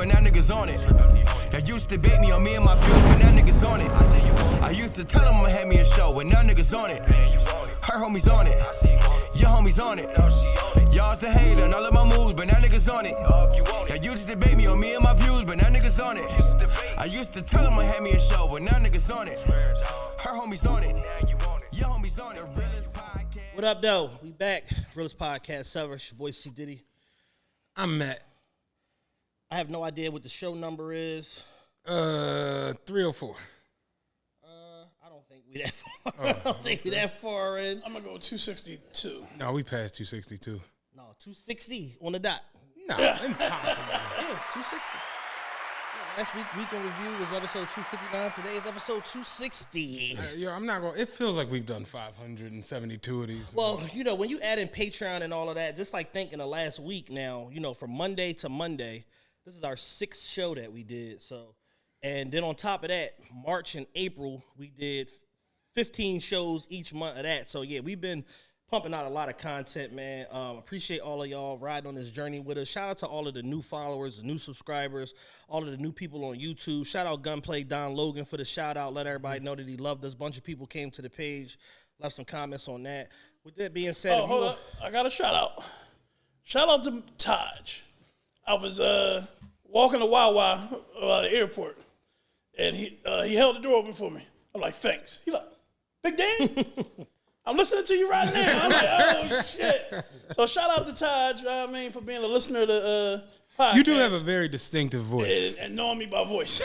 but now niggas on it. They used to bait me on me and my views, but now niggas on it. I used to tell them I'ma have me a show, but now niggas on it. Her homies on it, your homies on it. Y'all's the hater and all of my moves, but now niggas on it. They used to debate me on me and my views, but now niggas on it. I used to tell them I'ma have me a show, but now niggas on it. Her homies on it, your homies on it. Realest podcast. What up, though? We back. Realest Podcast Server. It's your boy C. Diddy. I'm Matt. I have no idea what the show number is. 304. I don't think we that far. I don't think we that far in. I'm gonna go 262. No, we passed 262. No, 260 on the dot. No, impossible. Yeah, 260. Yeah, last week in review was episode 259. Today is episode 260. I'm not going. It feels like we've done 572 of these. Well, you know, when you add in Patreon and all of that, just like thinking of last week now, you know, from Monday to Monday, this is our 6th show that we did. So, and then on top of that, March and April, we did 15 shows each month of that. So, yeah, we've been pumping out a lot of content, man. Appreciate all of y'all riding on this journey with us. Shout out to all of the new followers, the new subscribers, all of the new people on YouTube. Shout out Gunplay Don Logan for the shout out. Let everybody know that he loved us. A bunch of people came to the page, left some comments on that. With that being said, hold up. I got a shout out. Shout out to Taj. I was walking to Wawa the airport, and he held the door open for me. I'm like, thanks. He like, Big Dan? I'm listening to you right now. I'm like, oh, shit. So shout out to Taj, for being a listener to the podcast. You do have a very distinctive voice. And knowing me by voice.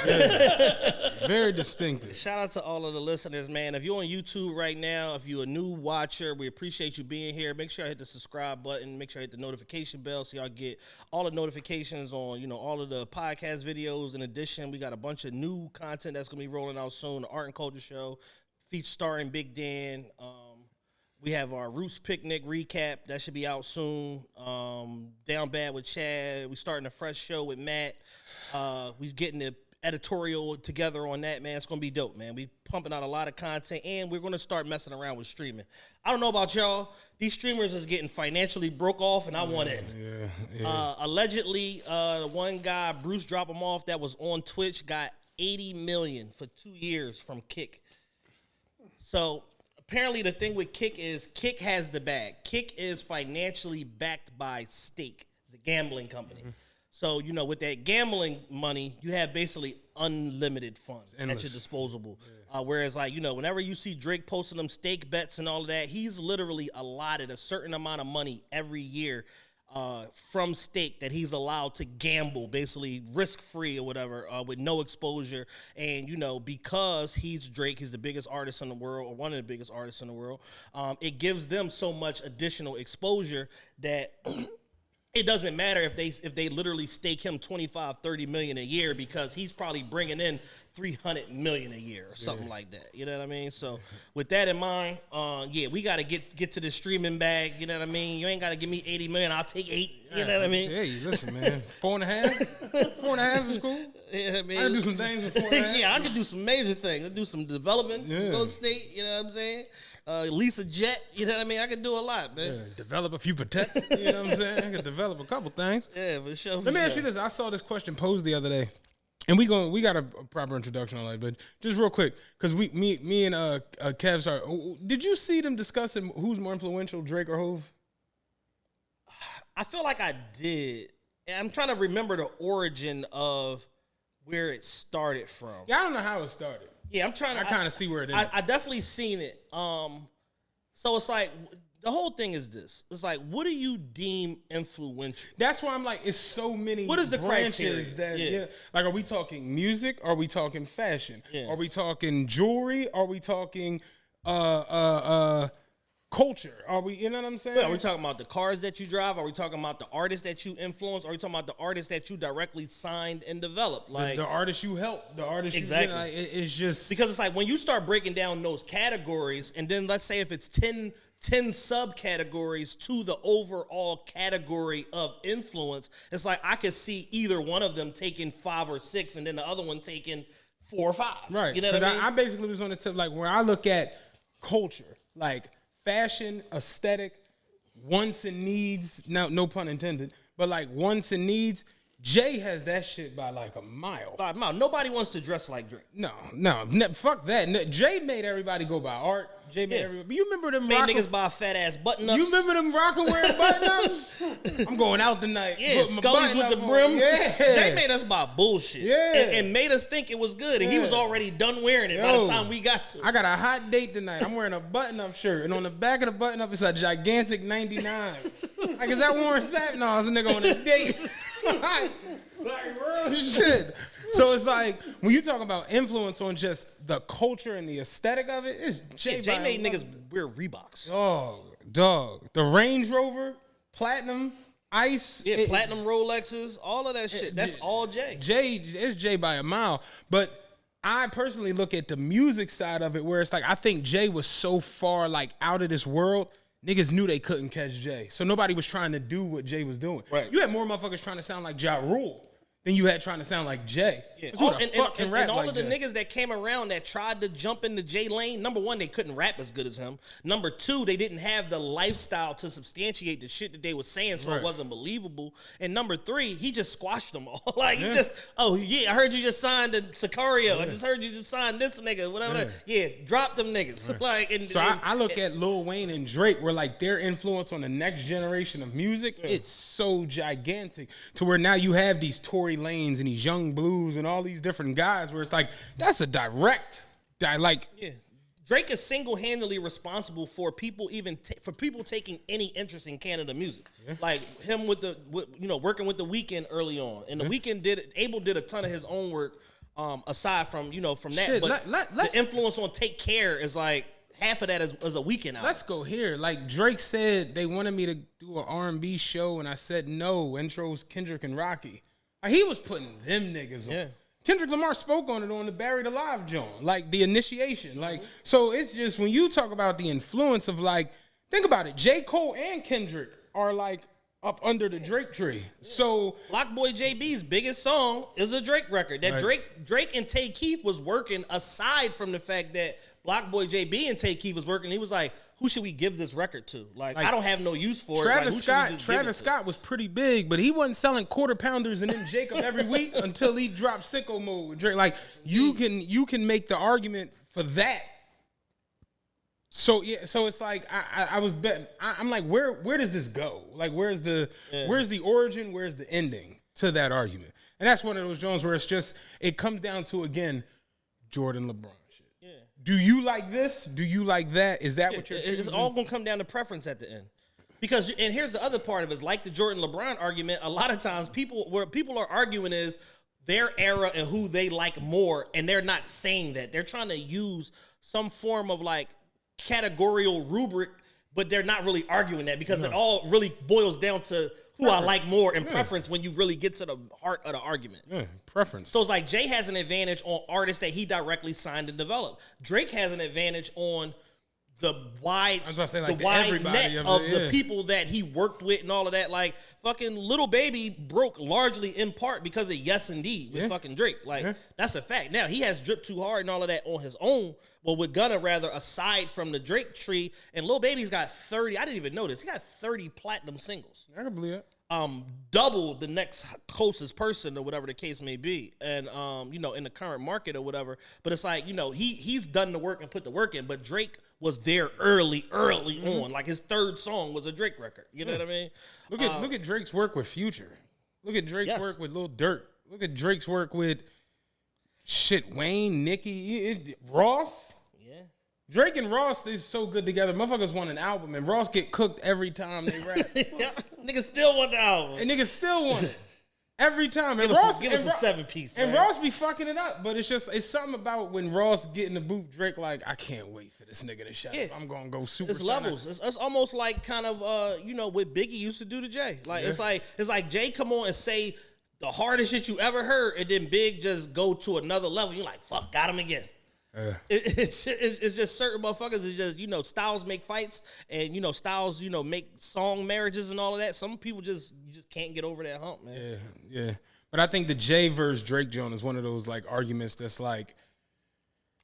Very distinctive. Shout out to all of the listeners, man. If you're on YouTube right now, if you're a new watcher, we appreciate you being here. Make sure I hit the subscribe button. Make sure I hit the notification bell so y'all get all the notifications on, you know, all of the podcast videos. In addition, we got a bunch of new content that's going to be rolling out soon. The Art and Culture Show, feature starring Big Dan. We have our Roots Picnic recap. That should be out soon. Down Bad with Chad. We starting a fresh show with Matt. We getting the editorial together on that, man. It's going to be dope, man. We pumping out a lot of content, and we're going to start messing around with streaming. I don't know about y'all. These streamers is getting financially broke off, and I want in. Yeah. Allegedly, one guy, Bruce dropped him off, that was on Twitch, got $80 million for 2 years from Kick. So apparently the thing with Kick is Kick has the bag. Kick is financially backed by Stake, the gambling company. Mm-hmm. So, you know, with that gambling money, you have basically unlimited funds at your disposal. Yeah. Whereas, like, you know, whenever you see Drake posting them stake bets and all of that, he's literally allotted a certain amount of money every year from Stake that he's allowed to gamble, basically risk-free or whatever, with no exposure. And, you know, because he's Drake, he's the biggest artist in the world, or one of the biggest artists in the world, it gives them so much additional exposure that it doesn't matter if they literally stake him 25, 30 million a year, because he's probably bringing in 300 million a year or something like that. You know what I mean? So with that in mind, we got to get to the streaming bag. You know what I mean? You ain't got to give me 80 million. I'll take 8. You know what I mean? Hey, listen, man. 4.5? 4.5 is cool. You know what I mean? I can do some things with 4.5. Yeah, I can do some major things. I can do some development, some real estate. You know what I'm saying? Lease a jet. You know what I mean? I can do a lot, man. Yeah, develop a few protects. You know what I'm saying? I can develop a couple things. Yeah, for sure. Let me ask you this. I saw this question posed the other day. And we got a proper introduction on that, but just real quick, because me and Kev started. Did you see them discussing who's more influential, Drake or Hove? I feel like I did. And I'm trying to remember the origin of where it started from. Yeah, I don't know how it started. Yeah, I'm trying to. I kind of see where it is. I definitely seen it. So it's like, the whole thing is this. It's like, what do you deem influential? That's why I'm like, it's so many. What is the branches criteria? that like, are we talking music? Are we talking fashion? Yeah. Are we talking jewelry? Are we talking culture? Are we, you know what I'm saying? Yeah, are we talking about the cars that you drive? Are we talking about the artists that you influence? Are we talking about the artists that you directly signed and developed? Like the artists you help, the artists exactly. you, it's just because it's like when you start breaking down those categories, and then let's say if it's 10 subcategories to the overall category of influence, it's like I could see either one of them taking 5 or 6 and then the other one taking 4 or 5. Right. You know what I mean? I basically was on the tip, like, where I look at culture, like fashion, aesthetic, wants and needs, no pun intended, but like wants and needs, Jay has that shit by like a mile. Nobody wants to dress like Drake. No, fuck that. Jay made everybody go by art. Jay made everybody. You remember them Made rockin', niggas buy fat ass button ups. You remember them rockin' wearing button ups? I'm going out tonight. Yeah, Scully's with the brim. Yeah. Jay made us buy bullshit. Yeah. And made us think it was good. And he was already done wearing it by the time we got to it. I got a hot date tonight. I'm wearing a button up shirt. And on the back of the button up, it's a gigantic 99. Like, is that Warren Sapp? No, it's a nigga on a date. like real shit. So it's like when you talk about influence on just the culture and the aesthetic of it, it's Jay. Jay made niggas wear Reeboks. Oh, dog. The Range Rover, platinum, ice. Yeah, platinum Rolexes, all of that shit. That's all Jay. It's Jay by a mile. But I personally look at the music side of it where it's like I think Jay was so far like out of this world. Niggas knew they couldn't catch Jay. So nobody was trying to do what Jay was doing. Right. You had more motherfuckers trying to sound like Ja Rule than you had trying to sound like Jay. Yeah. And all of the niggas that came around that tried to jump into Jay lane, number one, they couldn't rap as good as him. Number two, they didn't have the lifestyle to substantiate the shit that they was saying, so it wasn't believable. And number three, he just squashed them all. He just, I heard you just signed the Sicario. I just heard you just signed this nigga, whatever. Yeah, drop them niggas. I look at Lil Wayne and Drake where like their influence on the next generation of music, it's so gigantic to where now you have these Tory Lanez and these Young Blues and all these different guys where it's like that's a direct Drake is single-handedly responsible for people taking any interest in Canada music. Like him working with The Weeknd early on, and The Weeknd did a ton of his own work aside from from that. Shit, but the influence on Take Care is like half of that is a Weeknd album. Let's go here. Like Drake said, they wanted me to do an R&B show, and I said no. Intros Kendrick and Rocky. Like, he was putting them niggas on. Kendrick Lamar spoke on it on the Buried Alive joint, like the initiation. Like, so it's just when you talk about the influence of like, think about it. J. Cole and Kendrick are like up under the Drake tree. So Block Boy JB's biggest song is a Drake record. That Drake and Tay Keith was working aside from the fact that Block Boy JB and Tay Keith was working. He was like, who should we give this record to? Like I don't have no use for it. Travis Scott was pretty big, but he wasn't selling quarter pounders and then Jacob every week until he dropped Sicko Mode with Drake. Like you can make the argument for that. So it's like I was betting. I'm like, where does this go? Like where's the origin? Where's the ending to that argument? And that's one of those Jones where it comes down to again, Jordan LeBron. Do you like this? Do you like that? Is that what you're choosing? It's all going to come down to preference at the end. Because, and here's the other part of it, is like the Jordan LeBron argument, a lot of times where people are arguing is their era and who they like more, and they're not saying that. They're trying to use some form of like categorical rubric, but they're not really arguing that because it all really boils down to who I like more and preference when you really get to the heart of the argument. Yeah, preference. So it's like Jay has an advantage on artists that he directly signed and developed. Drake has an advantage on the wide net of the people that he worked with and all of that. Like fucking Lil Baby broke largely in part because of Yes Indeed with fucking Drake. Like that's a fact. Now he has Drip Too Hard and all of that on his own, but with Gunna rather aside from the Drake tree. And Lil Baby's got 30. I didn't even know this. He got 30 platinum singles. I can believe it. Double the next closest person or whatever the case may be. And, in the current market or whatever. But it's like, he's done the work and put the work in, but Drake was there early on. Like his third song was a Drake record. You know what I mean? Look at Drake's work with Future. Look at Drake's work with Lil Durk. Look at Drake's work with Wayne, Nicki, Ross. Yeah. Drake and Ross is so good together. Motherfuckers want an album, and Ross get cooked every time they rap. Niggas still want the album. And niggas still want it. Every time. And give us a 7-piece. And Ross be fucking it up. But it's something about when Ross get in the booth, Drake like, I can't wait for this nigga to shut up. I'm gonna go super. It's levels. It's almost like kind of what Biggie used to do to Jay. Like it's like Jay come on and say the hardest shit you ever heard, and then Big just go to another level. You're like, fuck, got him again. It's just certain motherfuckers. It's just styles make fights, and styles make song marriages and all of that. Some people you just can't get over that hump, man. Yeah. But I think the Jay versus Drake joint is one of those like arguments that's like,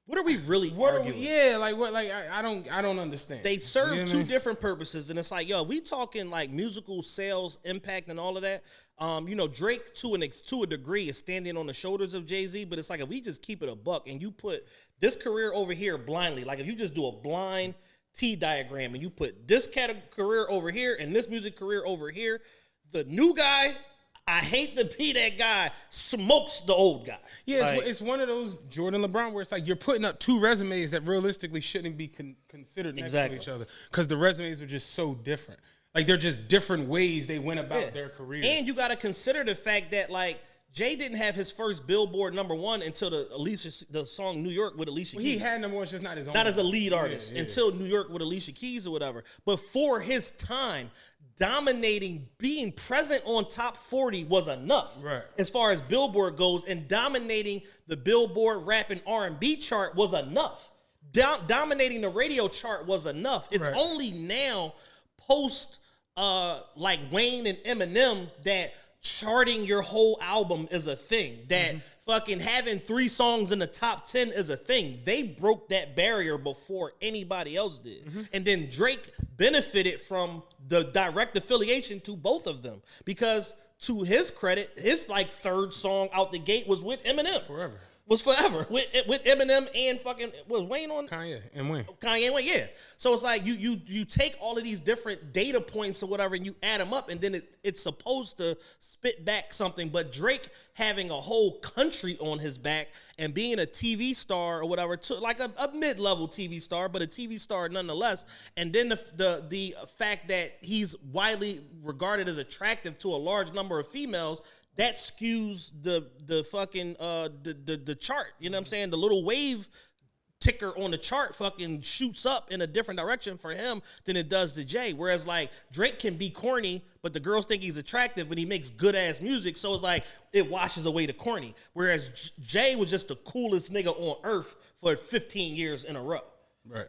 what are we really arguing? I don't understand. They serve two different purposes, and it's like, we talking like musical sales impact and all of that. Drake to a degree is standing on the shoulders of Jay-Z, but it's like if we just keep it a buck and you put this career over here blindly, like if you just do a blind T diagram and you put this career over here and this music career over here, the new guy, I hate to be that guy, smokes the old guy. Yeah, Like, it's one of those Jordan LeBron where it's like you're putting up two resumes that realistically shouldn't be considered next to each other because the resumes are just so different. Like they're just different ways they went about their career. And you got to consider the fact that like Jay didn't have his first Billboard #1 until the song New York with Alicia Keys. He had #1, it's just not his own. Not as a lead artist until New York with Alicia Keys or whatever. But for his time, dominating, being present on top 40 was enough. Right. As far as Billboard goes, and dominating the Billboard rap and R&B chart was enough. Dominating the radio chart was enough. It's only now post like Wayne and Eminem that charting your whole album is a thing. That fucking having 3 songs in the top 10 is a thing. They broke that barrier before anybody else did. And then Drake benefited from the direct affiliation to both of them. Because to his credit, his like 3rd song out the gate was with Eminem. Forever. With Eminem and fucking was Wayne on Kanye and Wayne. Yeah. So it's like you take all of these different data points or whatever and you add them up and then it's supposed to spit back something. But Drake having a whole country on his back and being a TV star or whatever, like a mid-level TV star, but a TV star nonetheless. And then the fact that he's widely regarded as attractive to a large number of females, that skews the fucking the chart. You know what I'm saying? The little wave ticker on the chart fucking shoots up in a different direction for him than it does to Jay. Whereas like Drake can be corny, but the girls think he's attractive, but he makes good ass music. So it's like it washes away the corny. Whereas Jay was just the coolest nigga on earth for 15 years in a row. Right.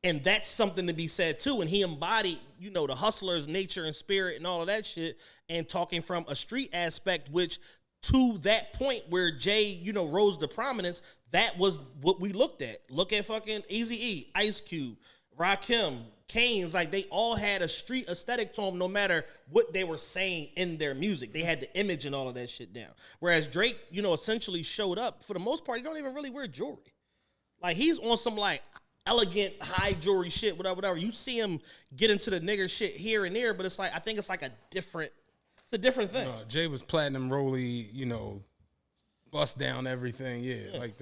And that's something to be said too. And he embodied, the hustler's nature and spirit and all of that shit. And talking from a street aspect, which to that point where Jay, rose to prominence, that was what we looked at. Look at fucking Eazy-E, Ice Cube, Rakim, Kane's. Like they all had a street aesthetic to them no matter what they were saying in their music. They had the image and all of that shit down. Whereas Drake, essentially showed up. For the most part, he don't even really wear jewelry. Like he's on some like elegant high jewelry shit, whatever. You see him get into the nigger shit here and there, but it's like I think it's like a different thing. Jay was platinum rolly, bust down everything. Yeah. Like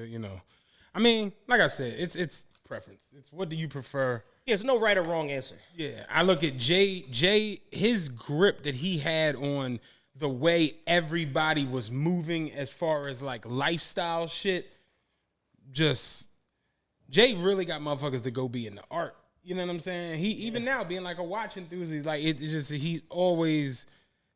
I mean, like I said, it's preference. It's what do you prefer? Yeah, there's no right or wrong answer. Yeah, I look at Jay, his grip that he had on the way everybody was moving as far as like lifestyle shit, Jay really got motherfuckers to go be in the art. You know what I'm saying? He even now being like a watch enthusiast, like he's always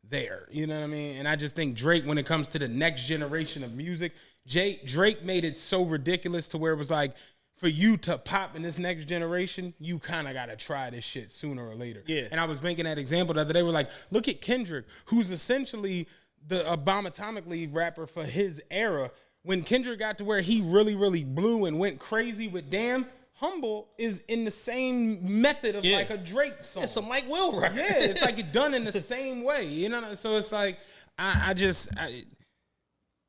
there. You know what I mean? And I just think Drake, when it comes to the next generation of music, Drake made it so ridiculous to where it was like, for you to pop in this next generation, you kind of got to try this shit sooner or later. Yeah. And I was making that example the other day. We're like, look at Kendrick, who's essentially the Obama-atomically rapper for his era. When Kendrick got to where he really, really blew and went crazy with Damn, Humble is in the same method of like a Drake song. It's a Mike Will record. Yeah, it's like it done in the same way. So it's like,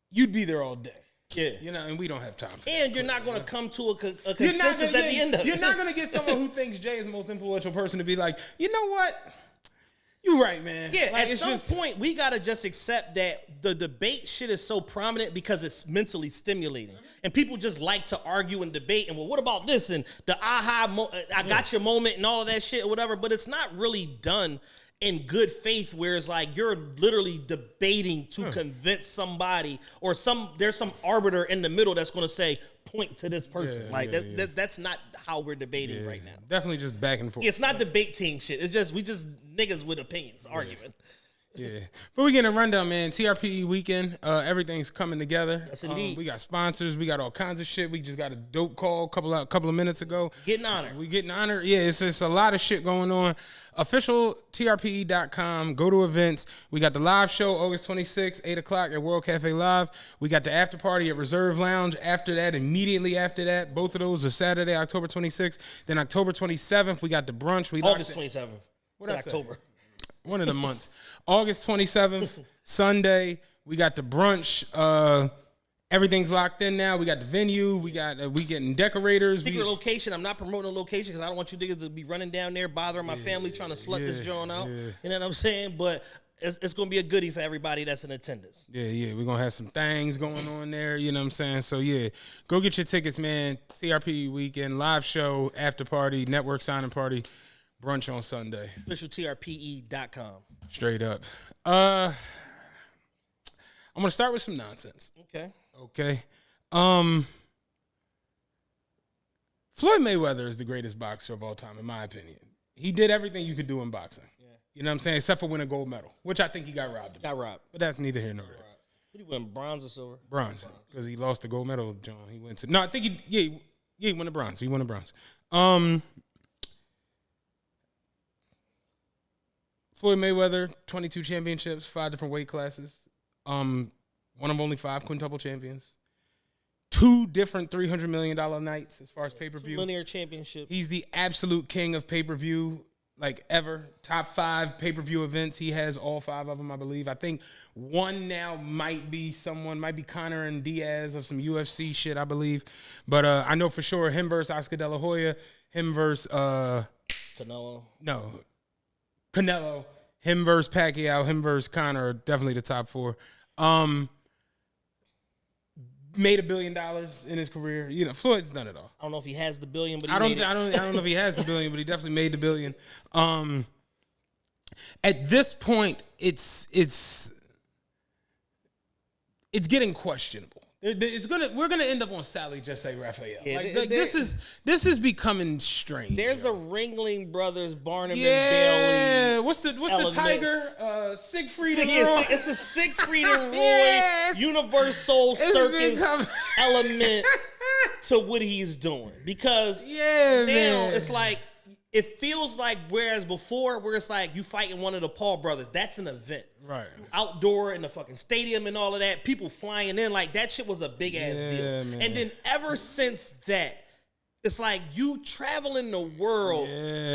you'd be there all day. Yeah. And we don't have time for and that. You're not going to come to a consensus at the end of it. You're not going to get someone who thinks Jay is the most influential person to be like, you know what? You're right, man. Yeah, like, at some point, we got to just accept that the debate shit is so prominent because it's mentally stimulating. And people just like to argue and debate. And, well, what about this? And the I got your moment and all of that shit or whatever. But it's not really done in good faith where it's like you're literally debating to convince somebody or there's some arbiter in the middle that's going to say, point to this person. That's not how we're debating right now. Definitely just back and forth. It's not debate team shit. It's just, we just niggas with opinions arguing. Yeah. But we getting a rundown, man. TRPE weekend. Everything's coming together. Yes, indeed. We got sponsors. We got all kinds of shit. We just got a dope call a couple of minutes ago. Getting honored. We getting honored. Yeah, it's a lot of shit going on. Official TRPE.com. Go to events. We got the live show August 26th, 8 o'clock at World Cafe Live. We got the after party at Reserve Lounge. After that, immediately after that, both of those are Saturday, October 26th. Then October 27th, we got the brunch. August 27th. What I say? October. One of the months. August 27th, Sunday. We got the brunch. Everything's locked in now. We got the venue. We getting decorators. Secret location. I'm not promoting a location because I don't want you niggas to be running down there bothering my family trying to slut this joint out. Yeah. You know what I'm saying? But it's going to be a goodie for everybody that's in attendance. Yeah. We're going to have some things going on there. You know what I'm saying? So, yeah, go get your tickets, man. TRP weekend, live show, after party, network signing party, brunch on Sunday. OfficialTRPE.com. Straight up. I'm going to start with some nonsense. Okay. Floyd Mayweather is the greatest boxer of all time, in my opinion. He did everything you could do in boxing. Yeah. You know what I'm saying? Except for winning a gold medal, which I think he got robbed of. But that's neither here nor there. What did he win, bronze or silver? Bronze. Because he lost the gold medal, John. He went to... No, I think he won the bronze. He won the bronze. Floyd Mayweather, 22 championships, 5 different weight classes. One of only 5 quintuple champions. 2 different $300 million nights as far as pay-per-view. 2 linear championships. He's the absolute king of pay-per-view, like ever. Top 5 pay-per-view events. He has all 5 of them, I believe. I think one now might be Conor and Diaz of some UFC shit, I believe. But I know for sure him versus Oscar De La Hoya, him versus Canelo. No. Canelo, him versus Pacquiao, him versus Conor are definitely the top 4. Made $1 billion in his career. You know, Floyd's done it all. I don't know if he has the billion, but I don't know if he has the billion, but he definitely made the billion. At this point, it's getting questionable. We're gonna end up on Sally Just Say Raphael. Yeah, this is becoming strange. There's a Ringling Brothers, Barnum yeah. and Bailey. What's the tiger? Siegfried and Roy. It's a Siegfried and Roy Yes. Universal Circus element to what he's doing. Because now it's like, it feels like whereas before, where it's like you fighting one of the Paul brothers, that's an event. Right. Outdoor in the fucking stadium and all of that, people flying in, like that shit was a big ass deal. Man. And then ever since that, it's like you traveling the world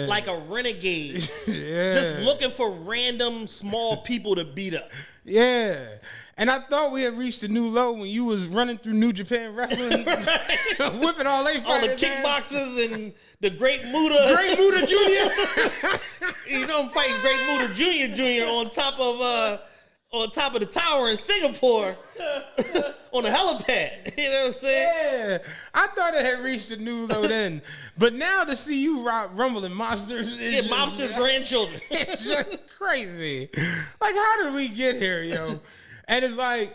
like a renegade, just looking for random small people to beat up. Yeah. And I thought we had reached a new low when you was running through New Japan Wrestling, whipping all they all the kickboxers and the Great Muta. Great Muta Jr. You know I'm fighting Great Muta Jr. on top of the tower in Singapore on the helipad. You know what I'm saying? Yeah. I thought it had reached a new low then. But now to see you rumbling mobsters is mobsters' grandchildren. It's just crazy. Like, how did we get here, yo? And it's like,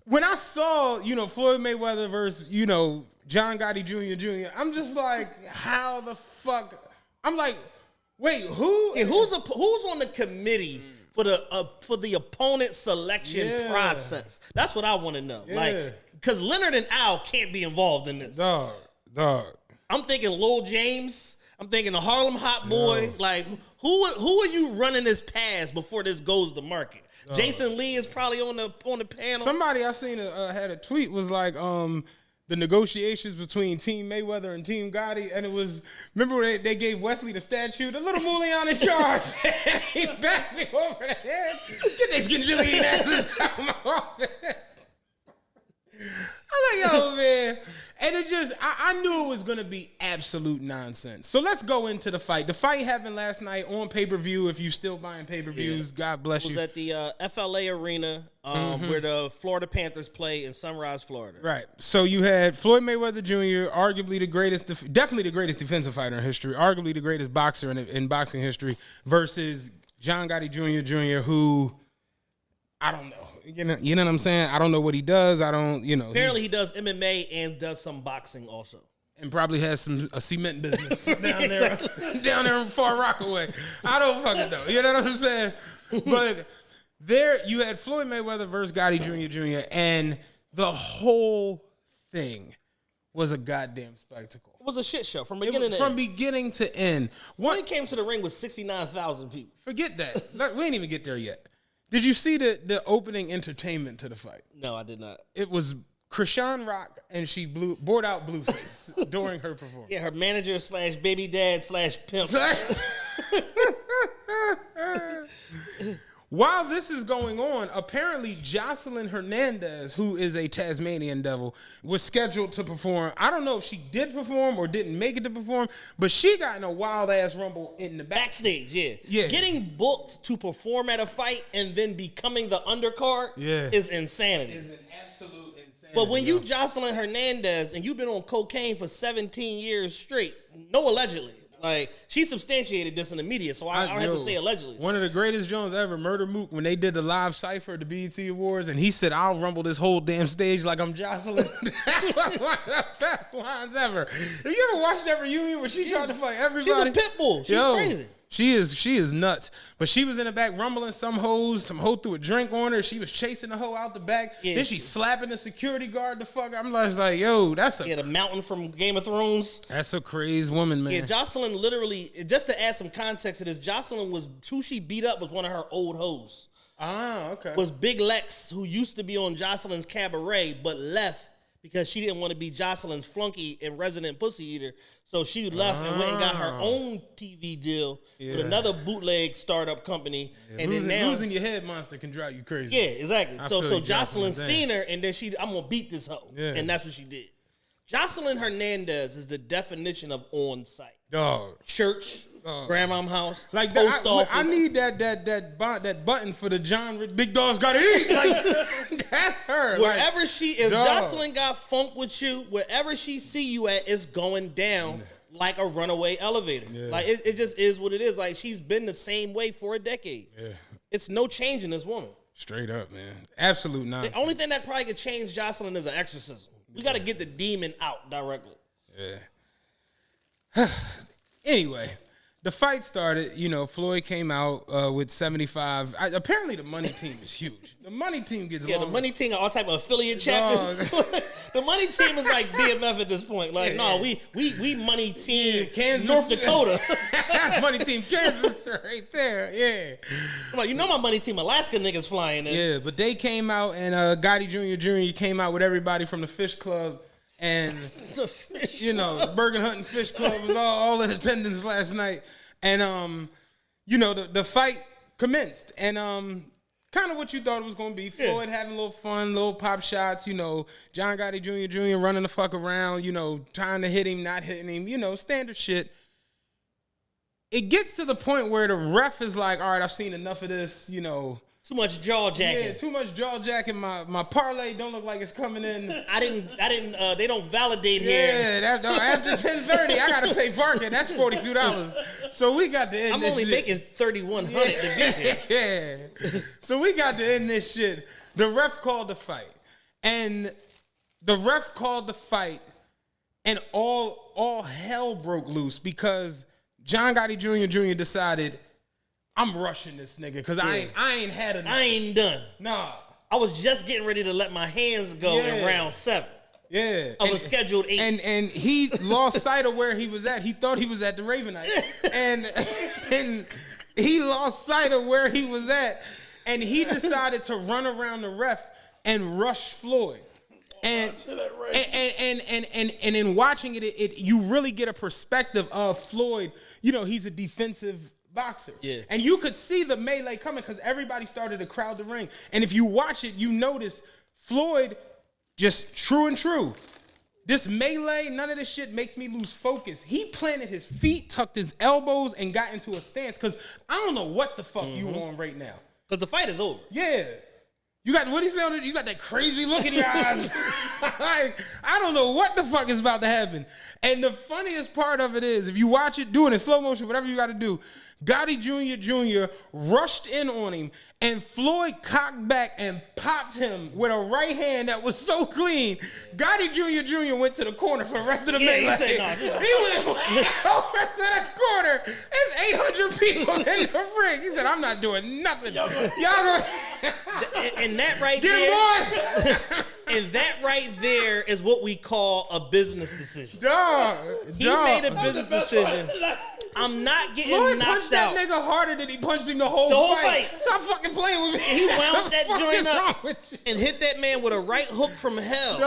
when I saw, Floyd Mayweather versus, John Gotti Jr., I'm just like, how the fuck? I'm like, wait, who? Yeah, who's on the committee for the opponent selection process? That's what I want to know. Like, because Leonard and Al can't be involved in this. Dog. I'm thinking Lil James. I'm thinking the Harlem Hot Boy. Like, who are you running this past before this goes to market? Jason Lee is probably on the panel. Somebody I seen had a tweet was like, the negotiations between Team Mayweather and Team Gotti, and it was, remember when they gave Wesley the statue, the little Mulian in charge. He bashed him over the head. Get these Gajillion asses out of my office. I was like, yo, man. And it just, I knew it was going to be absolute nonsense. So let's go into the fight. The fight happened last night on pay-per-view. If you're still buying pay-per-views, God bless you. It was at the FLA Arena where the Florida Panthers play in Sunrise, Florida. Right. So you had Floyd Mayweather Jr., arguably the greatest, definitely the greatest defensive fighter in history, arguably the greatest boxer in boxing history, versus John Gotti Jr., who, I don't know. You know what I'm saying? I don't know what he does. I don't, Apparently he does MMA and does some boxing also. And probably has a cement business down there in Far Rockaway. I don't fucking know. You know what I'm saying? But there you had Floyd Mayweather versus Gotti Jr., and the whole thing was a goddamn spectacle. It was a shit show from beginning to end. When he came to the ring with 69,000 people. Forget that. We ain't even get there yet. Did you see the opening entertainment to the fight? No, I did not. It was Krishan Rock, and she bored out Blueface during her performance. Yeah, her manager / baby dad / pimp. While this is going on, apparently Jocelyn Hernandez, who is a Tasmanian devil, was scheduled to perform. I don't know if she did perform or didn't make it to perform, but she got in a wild-ass rumble in the Backstage, yeah. Yeah. Getting booked to perform at a fight and then becoming the undercard is insanity. Is an absolute insanity. But when you Jocelyn Hernandez and you've been on cocaine for 17 years straight, no allegedly. Like, she substantiated this in the media, so I don't have to say allegedly. One of the greatest Jones ever, Murder Mook, when they did the live cypher at the BET Awards, and he said, I'll rumble this whole damn stage like I'm Jocelyn. That was one of the best lines ever. Have you ever watched that reunion where she tried to fight everybody? She's a pit bull. She's crazy. She is nuts. But she was in the back rumbling some hoe threw a drink on her. She was chasing the hoe out the back. Yeah, then she slapping the security guard the fuck. I'm just like, yo, the mountain from Game of Thrones. That's a crazy woman, man. Yeah, Jocelyn literally, just to add some context to this, Jocelyn who she beat up was one of her old hoes. Ah, okay. Was Big Lex, who used to be on Jocelyn's Cabaret, but left because she didn't want to be Jocelyn's flunky and resident pussy eater. So she left and went and got her own TV deal with another bootleg startup company. Yeah, and losing your head monster can drive you crazy. Yeah, exactly. So Jocelyn seen her, and then I'm going to beat this hoe. Yeah. And that's what she did. Jocelyn Hernandez is the definition of on-site. Dog. Church, grandma's house, like post office. I need that button for the John Big Dog's Gotta Eat. Like, that's her. Wherever if Jocelyn got funk with you, wherever she see you at, it's going down like a runaway elevator. Yeah. Like it just is what it is. Like, she's been the same way for a decade. Yeah. It's no change in this woman. Straight up, man. Absolute nonsense. The only thing that probably could change Jocelyn is an exorcism. We got to get the demon out directly. Yeah. Anyway, the fight started. Floyd came out with 75. Apparently, the money team is huge. The money team gets the money team are all type of affiliate chapters. The money team is like BMF at this point. Like, we money team Kansas, North Dakota. Money team Kansas right there. Yeah. Like, my money team Alaska niggas flying in. Yeah, but they came out and Gotti Jr. came out with everybody from the Fish Club. And, the Bergen Hunting Fish Club was all in attendance last night. And, the fight commenced. And kind of what you thought it was going to be. Floyd having a little fun, little pop shots. John Gotti Jr. running the fuck around, trying to hit him, not hitting him, standard shit. It gets to the point where the ref is like, all right, I've seen enough of this, Too much jaw jacking. Yeah, too much jaw jacking. My parlay don't look like it's coming in. I didn't. They don't validate here. Yeah, that's after 10:30. I gotta pay parking. That's $42. So we got to end this shit. I'm only making $3,100 to be here. Yeah. So we got to end this shit. The ref called the fight, and all hell broke loose because John Gotti Jr. decided, I'm rushing this nigga because I ain't had enough. I ain't done. Nah. I was just getting ready to let my hands go in round 7. Yeah. I was scheduled 8. And he lost sight of where he was at. He thought he was at the Ravenite. and he lost sight of where he was at. And he decided to run around the ref and rush Floyd. And in watching it, you really get a perspective of Floyd. He's a defensive boxer. Yeah. And you could see the melee coming because everybody started to crowd the ring. And if you watch it, you notice Floyd, just true and true. This melee, none of this shit makes me lose focus. He planted his feet, tucked his elbows, and got into a stance because I don't know what the fuck you on right now. Because the fight is over. Yeah. You got, what do you say on it? You got that crazy look in your eyes. Like, I don't know what the fuck is about to happen. And the funniest part of it is, if you watch it, do it in slow motion, whatever you got to do, Gotti Jr. rushed in on him, and Floyd cocked back and popped him with a right hand that was so clean. Gotti Jr. went to the corner for the rest of the melee. He said, he went over to the corner. There's 800 people in the ring. He said, I'm not doing nothing. Y'all go. And that right Get there. Get him, boys. And that right there is what we call a business decision. Dog. He made a business decision. I'm not getting Floyd knocked punched out. that nigga harder than he punched him the whole fight. Stop fucking playing with me. He wound that What the fuck joint is up wrong with you? and hit that man with a right hook from hell.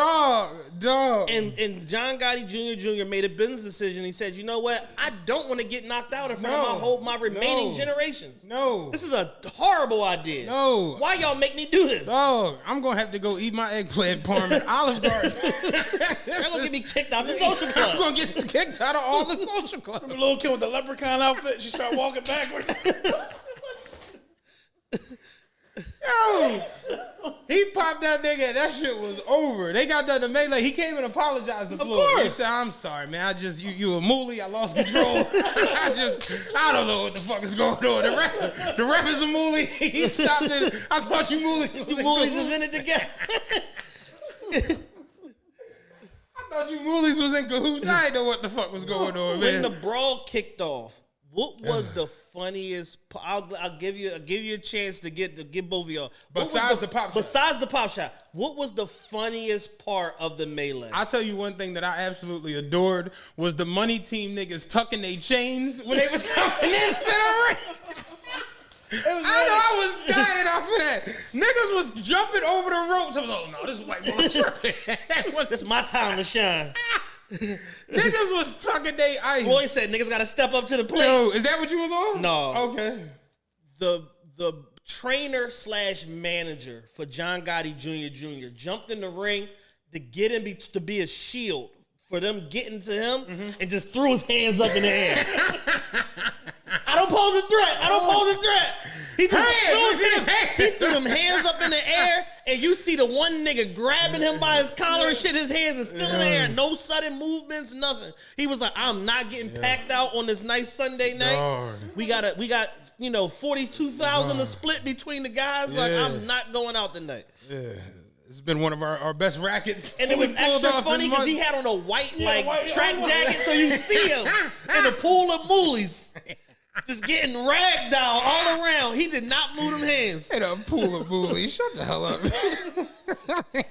Dog. And John Gotti Jr. made a business decision. He said, you know what? I don't want to get knocked out in front of my remaining generations. No. This is a horrible idea. No. Why y'all make me do this? Dog, I'm going to have to go eat my eggplant parm at Olive Garden. They're going to get me kicked out the social club. I'm going to get kicked out of all the social clubs. The little kid with the leprechaun outfit, she started walking backwards. Yo, he popped that nigga. That shit was over. They got done to Melee. He came and apologized to Floyd. course. He said, "I'm sorry, man. You a moolie. I lost control. I don't know what the fuck is going on. The ref is a moolie. He stopped it. I thought you moolies. You moolies was in it together. I thought you moolies was in cahoots. I didn't know what the fuck was going on, When man. the brawl kicked off, what was the funniest? I'll give you a chance to give both of y'all. Besides the pop shot. Besides the pop shot, what was the funniest part of the melee? I'll tell you one thing that I absolutely adored was the money team niggas tucking their chains when they was coming into the ring. I was dying off of that. Niggas was jumping over the ropes. I was like, oh no, this is white boy tripping. It's my time to shine. Niggas was tucking their ice. Floyd said niggas got to step up to the plate. Yo, is that what you was on? No. Okay. The trainer / manager for John Gotti Jr. jumped in the ring to get him to be a shield for them getting to him and just threw his hands up in the air. I don't pose a threat. He just threw them hands up in the air, and you see the one nigga grabbing him by his collar and shit. His hands are still in the air. No sudden movements, nothing. He was like, I'm not getting packed out on this nice Sunday night. Lord. We got 42,000 to split between the guys. Like, I'm not going out tonight. Yeah. It's been one of our best rackets. And it was We pulled extra off funny in because he months. had on a white white track jacket, so you see him in a pool of moolies. Just getting ragged down all around. He did not move them hands. In a pool of bullies. Shut the hell up.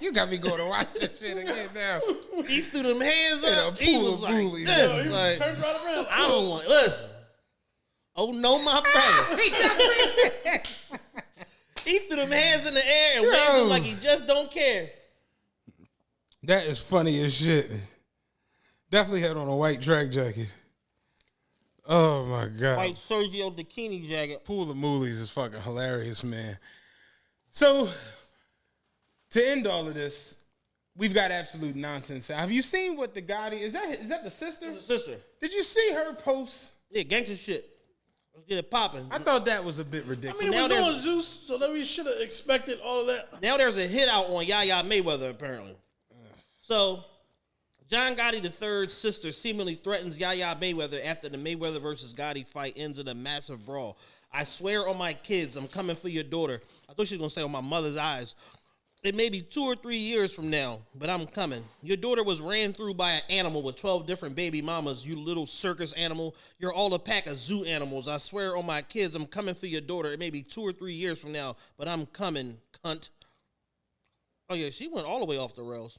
You got me going to watch this shit again now. He threw them hands In a up. He pool was of like, bullies. this, He like, turned right around. I don't want, listen. Oh, no, my brother. He definitely did. He threw them hands in the air and waved them like he just don't care. That is funny as shit. Definitely had on a white track jacket. Oh my God. White Sergio Bikini jacket. Pool of Moolies is fucking hilarious, man. So, to end all of this, we've got absolute nonsense. Have you seen what the Gotti, is that the sister? Sister. Did you see her post? Yeah, gangster shit. Let's get it popping. I thought that was a bit I ridiculous. mean, it Now was there's- on Zeus, so that we should have expected all of that. Now there's a hit out on Yaya Mayweather, apparently. So, John Gotti III's sister seemingly threatens Yaya Mayweather after the Mayweather versus Gotti fight ends in a massive brawl. I swear on my kids, I'm coming for your daughter. I thought she was going to say on my mother's eyes. It may be 2 or 3 years from now, but I'm coming. Your daughter was ran through by an animal with 12 different baby mamas, you little circus animal. You're all a pack of zoo animals. I swear on my kids, I'm coming for your daughter. It may be 2 or 3 years from now, but I'm coming, cunt. Oh, yeah, she went all the way off the rails.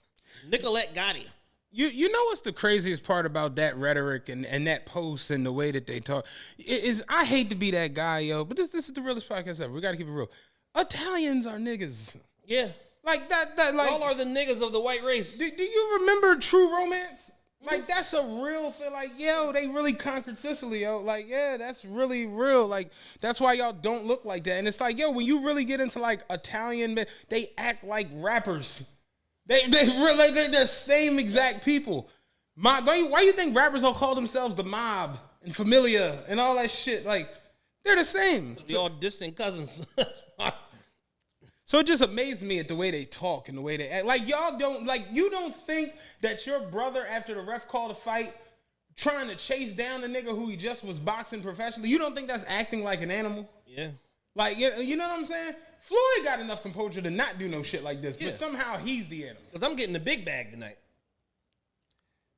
Nicolette Gotti. You know what's the craziest part about that rhetoric and that post and the way that they talk is I hate to be that guy, yo, but this is the realest podcast ever. We got to keep it real. Italians are niggas. Yeah. Like that like All are the niggas of the white race. do you remember True Romance? Like that's a real thing. Like, yo, they really conquered Sicily, yo. Like, yeah, that's really real. Like, that's why y'all don't look like that. And it's like, yo, when you really get into like Italian men, they act like rappers. They really they're the same exact people. Why you think rappers all call themselves the mob and Familia and all that shit? Like, they're the same. We all distant cousins. So it just amazed me at the way they talk and the way they act. Like, y'all don't, like, you don't think that your brother, after the ref called a fight, trying to chase down the nigga who he just was boxing professionally, you don't think that's acting like an animal? Yeah. Like, you know what I'm saying? Floyd got enough composure to not do no shit like this, Yeah. but somehow he's the animal. Because I'm getting the big bag tonight.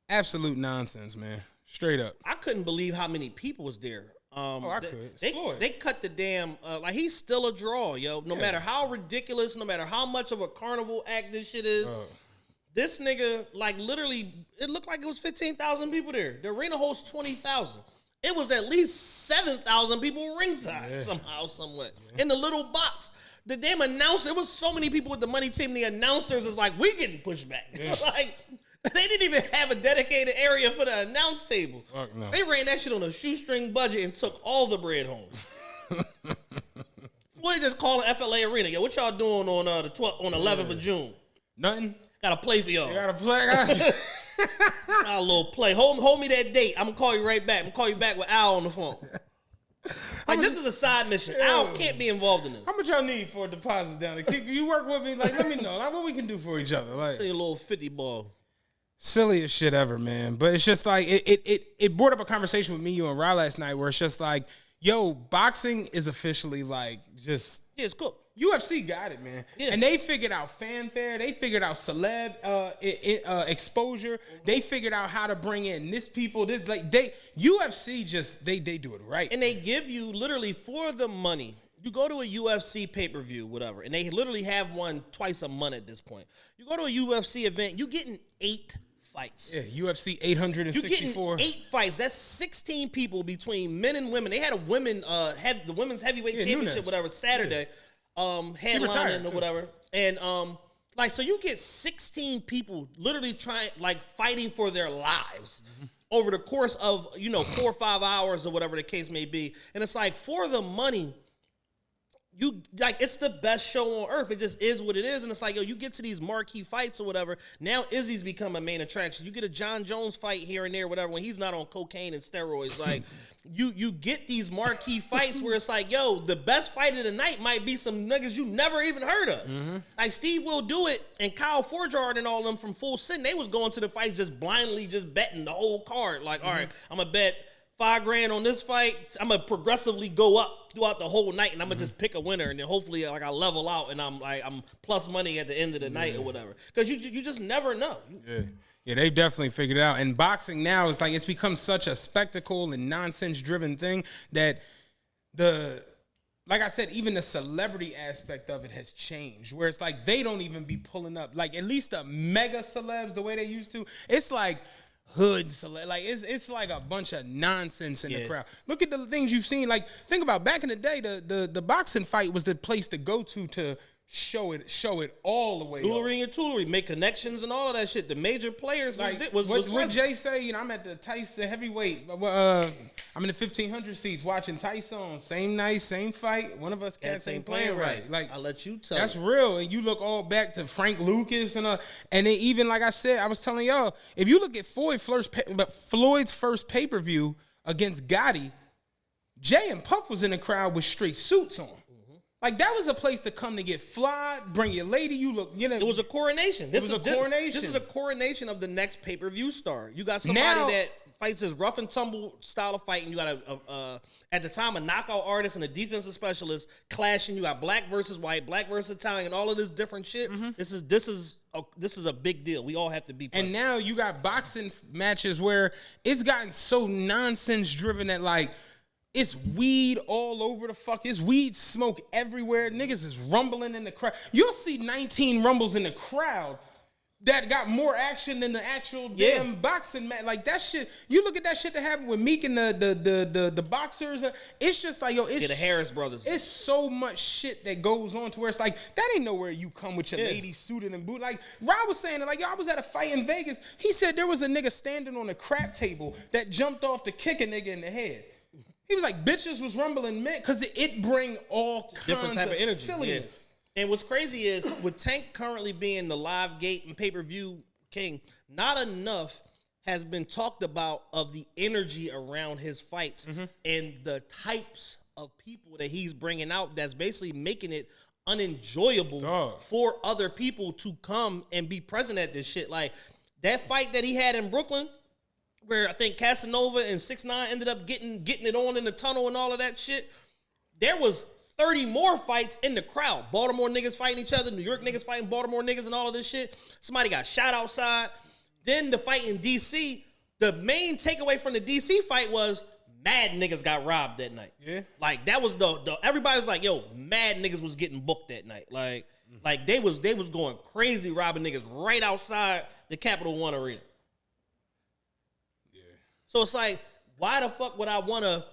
Absolute nonsense, man. Straight up. I couldn't believe how many people was there. I could. It's They, Floyd. they cut the damn, like, he's still a draw, yo. No matter how ridiculous, no matter how much of a carnival act this shit is, this nigga, like, literally, it looked like it was 15,000 people there. The arena hosts 20,000. It was at least 7,000 people ringside somehow, somewhat in the little box. The damn announcer, there was so many people with the money team. The announcers is like, we getting pushed back. Yeah. Like, they didn't even have a dedicated area for the announce table. Fuck no. They ran that shit on a shoestring budget and took all the bread home. Floyd just called FLA Arena. Yo, what y'all doing on the 12th, on 11th of June? Nothing. Got to play for y'all. You gotta play. Got a little play. Hold me that date. I'm gonna call you right back. I'm gonna call you back with Al on the phone. Like, this is a side mission. Al can't be involved in this. How much y'all need for a deposit down there? You work with me? Like, let me know. Like, what we can do for each other. Like, Say a little 50 ball. silliest shit ever, man. But it's just like it brought up a conversation with me, you, and Rye last night, where it's just like, yo, boxing is officially like just Yeah, it's cooked. UFC got it, man. Yeah. And they figured out fanfare. They figured out celeb exposure. They figured out how to bring in this people. This like UFC just they do it right. And they give you literally for the money. You go to a UFC pay-per-view, whatever, and they literally have one twice a month at this point. You go to a UFC event, you getting 8 fights. Yeah, UFC You 864. getting 8 fights. That's 16 people between men and women. They had a the women's heavyweight championship, Nunes. whatever, Saturday, headlining retired, or too. whatever. And like, so you get 16 people literally fighting for their lives over the course of 4 or 5 hours or whatever the case may be. And it's like, for the money, it's the best show on earth. It just is what it is. And it's like, yo, you get to these marquee fights or whatever. Now Izzy's become a main attraction. You get a John Jones fight here and there, whatever, when he's not on cocaine and steroids. Like, you get these marquee fights where it's like, yo, the best fight of the night might be some niggas you never even heard of. Mm-hmm. Like, Steve Will Do It and Kyle Forjard and all of them from Full Send, they was going to the fights just blindly just betting the whole card. Like, all right, I'm going to bet $5,000 on this fight. I'm gonna progressively go up throughout the whole night, and I'm gonna just pick a winner, and then hopefully like I level out, and I'm plus money at the end of the night or whatever. Because you just never know. Yeah, they definitely figured it out. And boxing now is like it's become such a spectacle and nonsense-driven thing that like I said, even the celebrity aspect of it has changed. Where it's like they don't even be pulling up like at least the mega celebs the way they used to. It's like hood celeb, like it's like a bunch of nonsense in the crowd. Look at the things you've seen. Like think about back in the day, the boxing fight was the place to go to show it all the way. Jewelry and toolery, make connections and all of that shit. The major players Like was what Jay say? I'm at the Tyson heavyweight. I'm in the 1500 seats watching Tyson. Same night, same fight. One of us cats ain't playing right. Like I'll let you tell. that's real. And you look all back to Frank Lucas and then even like I said, I was telling y'all, if you look at Floyd's first pay-per-view against Gotti, Jay and Puff was in the crowd with straight suits on. Like, that was a place to come to get fly, bring your lady, It was a coronation. This is a coronation of the next pay-per-view star. You got somebody that fights this rough and tumble style of fighting. You got at the time, a knockout artist and a defensive specialist clashing. You got black versus white, black versus Italian, all of this different shit. This is a big deal. We all have to be present. And now you got boxing matches where it's gotten so nonsense driven that like it's weed all over the fuck. It's weed smoke everywhere. Niggas is rumbling in the crowd. You'll see 19 rumbles in the crowd that got more action than the actual damn boxing match. Like that shit. You look at that shit that happened with Meek and the boxers. It's just like, yo, it's the Harris brothers. It's so much shit that goes on to where it's like, that ain't nowhere you come with your lady suited and boot. Like Rob was saying, like, yo, I was at a fight in Vegas. He said there was a nigga standing on a crap table that jumped off to kick a nigga in the head. He was like, bitches was rumbling men because it bring all Different kinds type of energy. silliness. Yeah. And what's crazy is with Tank currently being the live gate and pay-per-view king, not enough has been talked about of the energy around his fights and the types of people that he's bringing out that's basically making it unenjoyable for other people to come and be present at this shit. Like that fight that he had in Brooklyn, where I think Casanova and 6ix9ine ended up getting it on in the tunnel and all of that shit. There was 30 more fights in the crowd. Baltimore niggas fighting each other, New York niggas fighting Baltimore niggas and all of this shit. Somebody got shot outside. Then the fight in D.C., the main takeaway from the D.C. fight was mad niggas got robbed that night. Yeah. Like that was the everybody was like, yo, mad niggas was getting booked that night. Like they was going crazy robbing niggas right outside the Capital One Arena. So it's like Why the fuck would I want to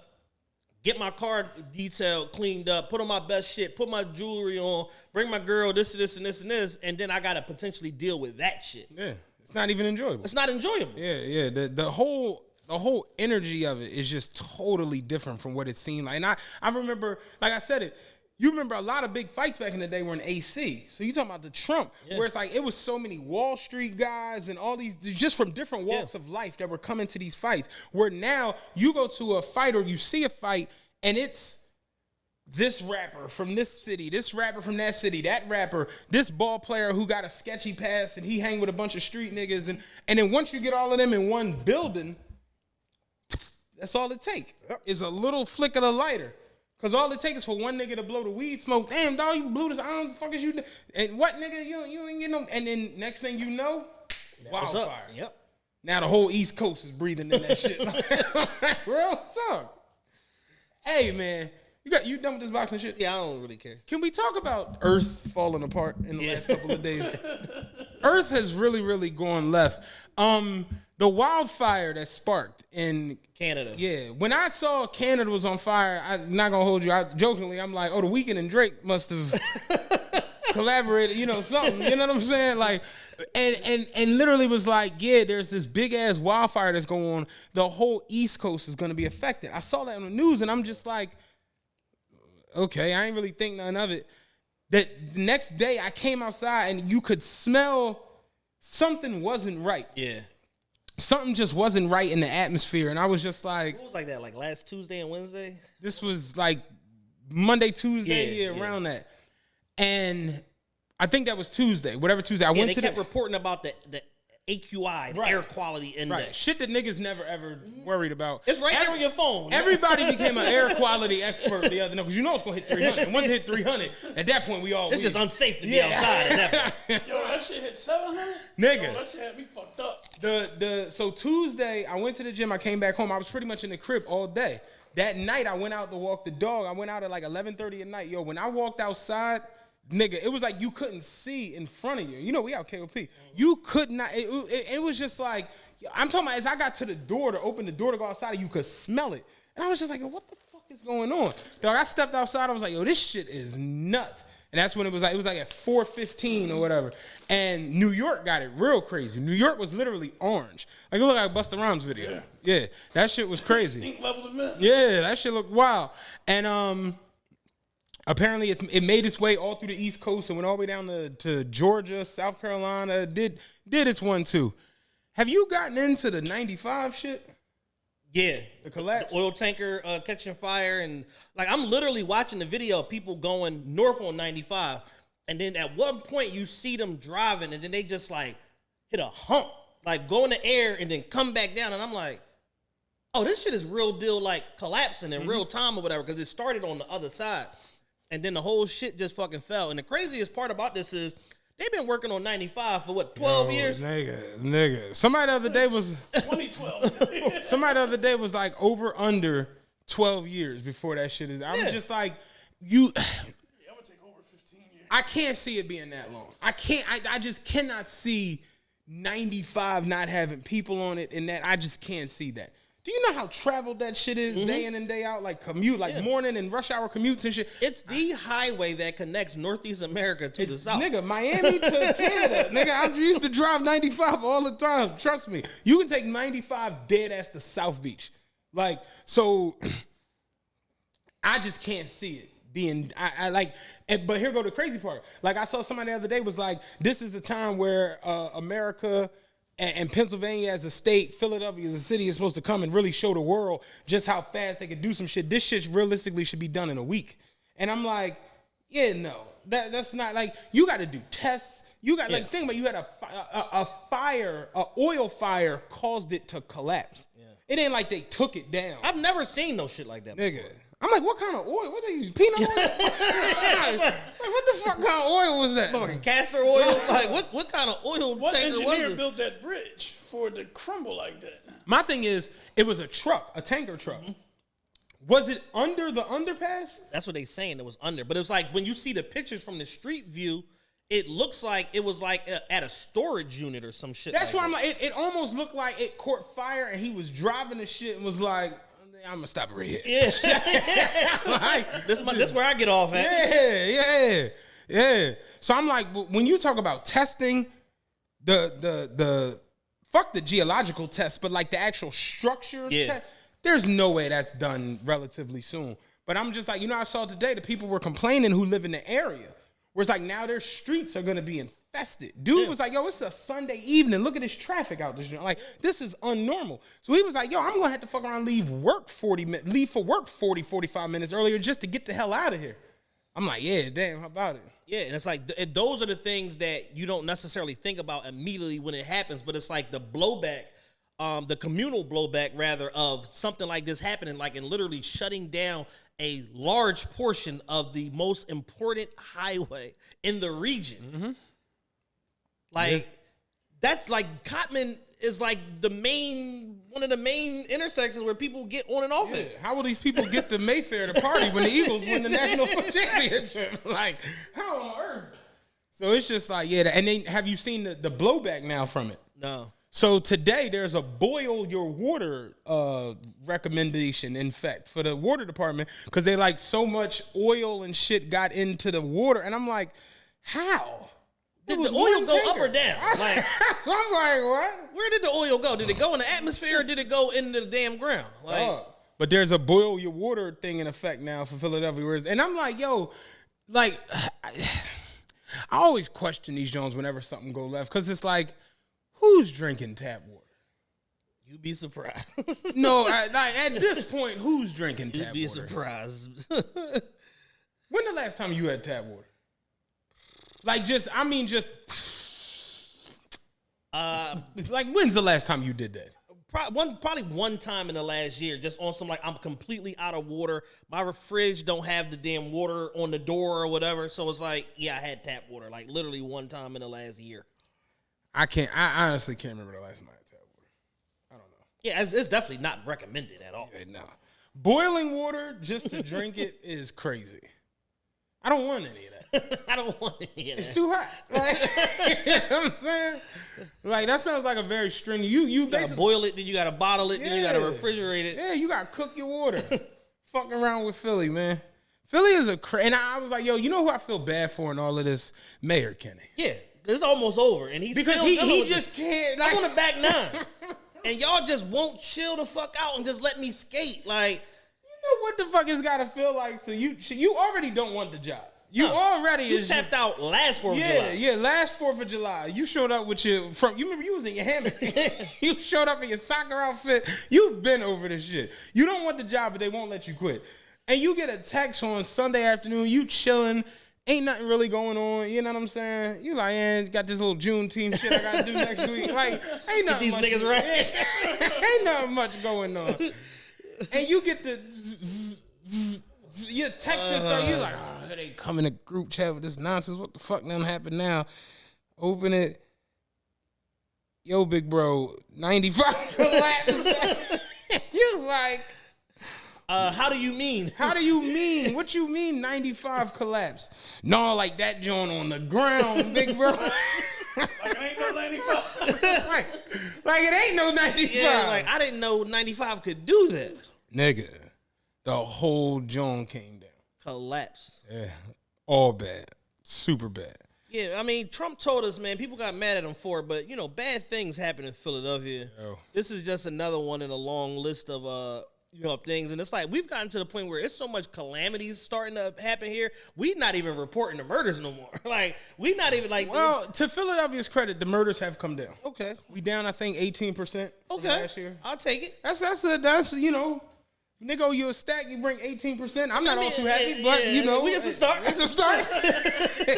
get my car detailed, cleaned up, put on my best shit, put my jewelry on, bring my girl this, and then I got to potentially deal with that shit. Yeah, it's not even enjoyable. It's not enjoyable. Yeah. The whole energy of it is just totally different from what it seemed like. And I remember, like I said it, you remember a lot of big fights back in the day were in AC. So you talking about the Trump, where it's like it was so many Wall Street guys and all these just from different walks of life that were coming to these fights. Where now you go to a fight or you see a fight and it's this rapper from this city, this rapper from that city, that rapper, this ball player who got a sketchy past and he hang with a bunch of street niggas. And then once you get all of them in one building, that's all it take is a little flick of the lighter. Because all it takes is for one nigga to blow the weed smoke. Damn, dog, you blew this. I don't know what the fuck is you doing. And what, nigga? You ain't get no. And then next thing you know, wildfire. Yep. Now the whole East Coast is breathing in that shit. Real talk. Hey, man. You done with this boxing shit? Yeah, I don't really care. Can we talk about Earth falling apart in the last couple of days? Earth has really, really gone left. The wildfire that sparked in Canada. Yeah. When I saw Canada was on fire, I'm not gonna hold you. I'm like, oh, The Weeknd and Drake must have collaborated, something. You know what I'm saying? Like, and literally was like, yeah, there's this big ass wildfire that's going on. The whole East Coast is gonna be affected. I saw that on the news, and I'm just like, okay, I ain't really think none of it. That the next day I came outside and you could smell something wasn't right. Yeah. Something just wasn't right in the atmosphere. And I was just like... What was like that? Like last Tuesday and Wednesday? This was like Monday, Tuesday, around that. And I think that was Tuesday, whatever Tuesday. They kept reporting about the AQI, the air quality index. Right. Shit that niggas never ever worried about. It's right there on your phone. Everybody became an air quality expert the other night because it's going to hit 300. And once it hit 300, at that point it's just unsafe to be outside at that point. Yo, that shit hit 700? Nigga. Yo, that shit had me fucked up. So Tuesday, I went to the gym. I came back home. I was pretty much in the crib all day. That night, I went out to walk the dog. I went out at like 11:30 at night. Yo, when I walked outside... Nigga, it was like you couldn't see in front of you. We out KOP. You could not. It was just like, I'm talking about as I got to the door to open the door to go outside, you could smell it. And I was just like, yo, what the fuck is going on? Dog, I stepped outside. I was like, yo, this shit is nuts. And that's when it was like at 4:15 or whatever. And New York got it real crazy. New York was literally orange. Like, it looked like Busta Rhymes video. Yeah, that shit was crazy. Stink level event. Yeah, that shit looked wild. And, apparently, it made its way all through the East Coast and went all the way down to Georgia, South Carolina. Did its one too. Have you gotten into the 95 shit? Yeah, the collapse, the oil tanker catching fire, and like I'm literally watching the video of people going north on 95, and then at one point you see them driving, and then they just like hit a hump, like go in the air and then come back down, and I'm like, oh, this shit is real deal, like collapsing in real time or whatever, because it started on the other side. And then the whole shit just fucking fell. And the craziest part about this is they've been working on 95 for what, 12 years? Nigga. Somebody the other day was 2012. Somebody the other day was like under 12 years before that shit is. I'm just like, I'm gonna take over 15 years. I can't see it being that long. I just cannot see 95 not having people on it, and that I just can't see that. Do you know how traveled that shit is day in and day out? Like commute, like morning and rush hour commutes and shit. It's the highway that connects Northeast America to the South. Nigga, Miami to Canada. Nigga, I used to drive 95 all the time. Trust me. You can take 95 dead ass to South Beach. Like, so I just can't see it being, but here go the crazy part. Like I saw somebody the other day was like, this is a time where America and Pennsylvania as a state, Philadelphia as a city is supposed to come and really show the world just how fast they can do some shit. This shit realistically should be done in a week. And I'm like, yeah, no, that's not like, you got to do tests. You got like, think about it, you had a oil fire caused it to collapse. Yeah. It ain't like they took it down. I've never seen no shit like that before. Nigga. I'm like, what kind of oil? What they use? Peanut oil? Like, what the fuck kind of oil was that? Fucking castor oil? Like, what kind of oil what tanker was it? What engineer built that bridge for it to crumble like that? My thing is, it was a truck, a tanker truck. Mm-hmm. Was it under the underpass? That's what they saying. It was under. But it was like, when you see the pictures from the street view, it looks like it was like at a storage unit or some shit. That's like why I'm that. like, it almost looked like it caught fire and he was driving the shit and was like, I'm gonna stop it right here. Yeah. Like, this where I get off at. Yeah. So I'm like, when you talk about testing, the fuck the geological test, but like the actual structure test, there's no way that's done relatively soon. But I'm just like, I saw today the people were complaining who live in the area, where it's like now their streets are gonna be infested. Dude was like, yo, it's a Sunday evening. Look at this traffic out this joint. Like, this is unnormal. So he was like, yo, I'm gonna have to fuck around, leave for work 40, 45 minutes earlier just to get the hell out of here. I'm like, yeah, damn, how about it? Yeah, and it's like those are the things that you don't necessarily think about immediately when it happens, but it's like the blowback, the communal blowback rather of something like this happening, like and literally shutting down a large portion of the most important highway in the region. Mm-hmm. Like that's like Cotman is like one of the main intersections where people get on and off it. How will these people get to Mayfair to party when the Eagles win the national championship? Like, how on earth? So it's just like, and then have you seen the blowback now from it? No. So today there's a boil your water recommendation, in fact, for the water department because they like so much oil and shit got into the water. And I'm like, how? Did the oil go up or down? Like, I'm like, what? Where did the oil go? Did it go in the atmosphere or did it go into the damn ground? Like, but there's a boil your water thing in effect now for Philadelphia. And I'm like, yo, like, I always question these Jones whenever something go left because it's like, who's drinking tap water? You'd be surprised. No, at this point, who's drinking tap water? You'd be surprised. When the last time you had tap water? Like, like, when's the last time you did that? Probably one time in the last year, just on some, like, I'm completely out of water. My fridge don't have the damn water on the door or whatever. So it's like, yeah, I had tap water, like, literally one time in the last year. I honestly can't remember the last time I had tap water. I don't know. Yeah, it's definitely not recommended at all. Yeah, no. Boiling water just to drink it is crazy. I don't want any of that. I don't want any of that. It's too hot. Like, you know what I'm saying? Like, that sounds like a very stringent. You gotta boil it, then you gotta bottle it, then you gotta refrigerate it. Yeah, you gotta cook your water. Fucking around with Philly, man. Philly is and I was like, yo, you know who I feel bad for in all of this? Mayor Kenny. Yeah, it's almost over, and he's because he just can't. Like, I'm on the back nine, and y'all just won't chill the fuck out and just let me skate. Like, you know what the fuck it's gotta feel like to you? You already don't want the job. You tapped out last 4th of July. Yeah, last 4th of July. You showed up with you remember you was in your hammock. You showed up in your soccer outfit. You've been over this shit. You don't want the job, but they won't let you quit. And you get a text on Sunday afternoon, you chilling, ain't nothing really going on. You know what I'm saying? You like, got this little Juneteenth shit I gotta do next week. Like, ain't nothing Get these niggas right. Ain't nothing much going on. And you get the your text and stuff, you like, they come in a group chat with this nonsense. What the fuck done happened now? Open it. Yo, big bro, 95 collapse. You was like, how do you mean? How do you mean? What you mean 95 collapse? No, like that joint on the ground, big bro. Like it ain't no 95. like it ain't no 95. Yeah, like I didn't know 95 could do that. Nigga, the whole joint came down. Collapse. Yeah, all bad. Super bad. Yeah, I mean, Trump told us, man, people got mad at him for it, but, bad things happen in Philadelphia. Yo. This is just another one in a long list of, things. And it's like, we've gotten to the point where it's so much calamities starting to happen here. We're not even reporting the murders no more. Like, we not even like. Well, to Philadelphia's credit, the murders have come down. Okay. We down, I think, 18% from last year. I'll take it. That's nigga, you a stack, you bring 18%. I'm not all too happy, but it's a start. It's a start.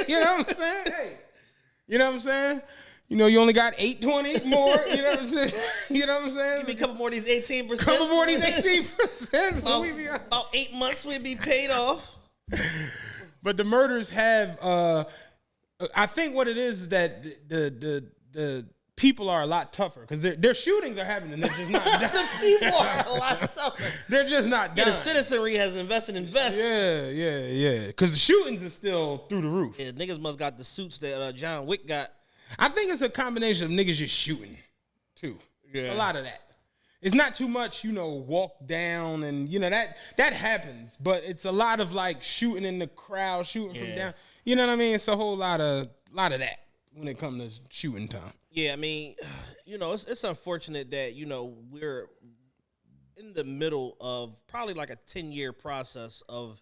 You know what I'm saying? Hey, you know what I'm saying? You only got 820 more. You know what I'm saying? You know what I'm saying? Give me a couple more of these 18%. Couple more of these 18%. So about 8 months we'd be paid off. But the murders have. I think what it is that the people are a lot tougher because their shootings are happening. They're just not done. The people are a lot tougher. They're just not Yeah, done. the citizenry has invested in vests. Yeah. Because the shootings are still through the roof. Yeah, niggas must got the suits that John Wick got. I think it's a combination of niggas just shooting, too. Yeah. A lot of that. It's not too much, walk down and, that happens. But it's a lot of, like, shooting in the crowd, shooting from down. You know what I mean? It's a whole lot of that when it comes to shooting time. Yeah, I mean, it's unfortunate that, we're in the middle of probably like a 10-year process of,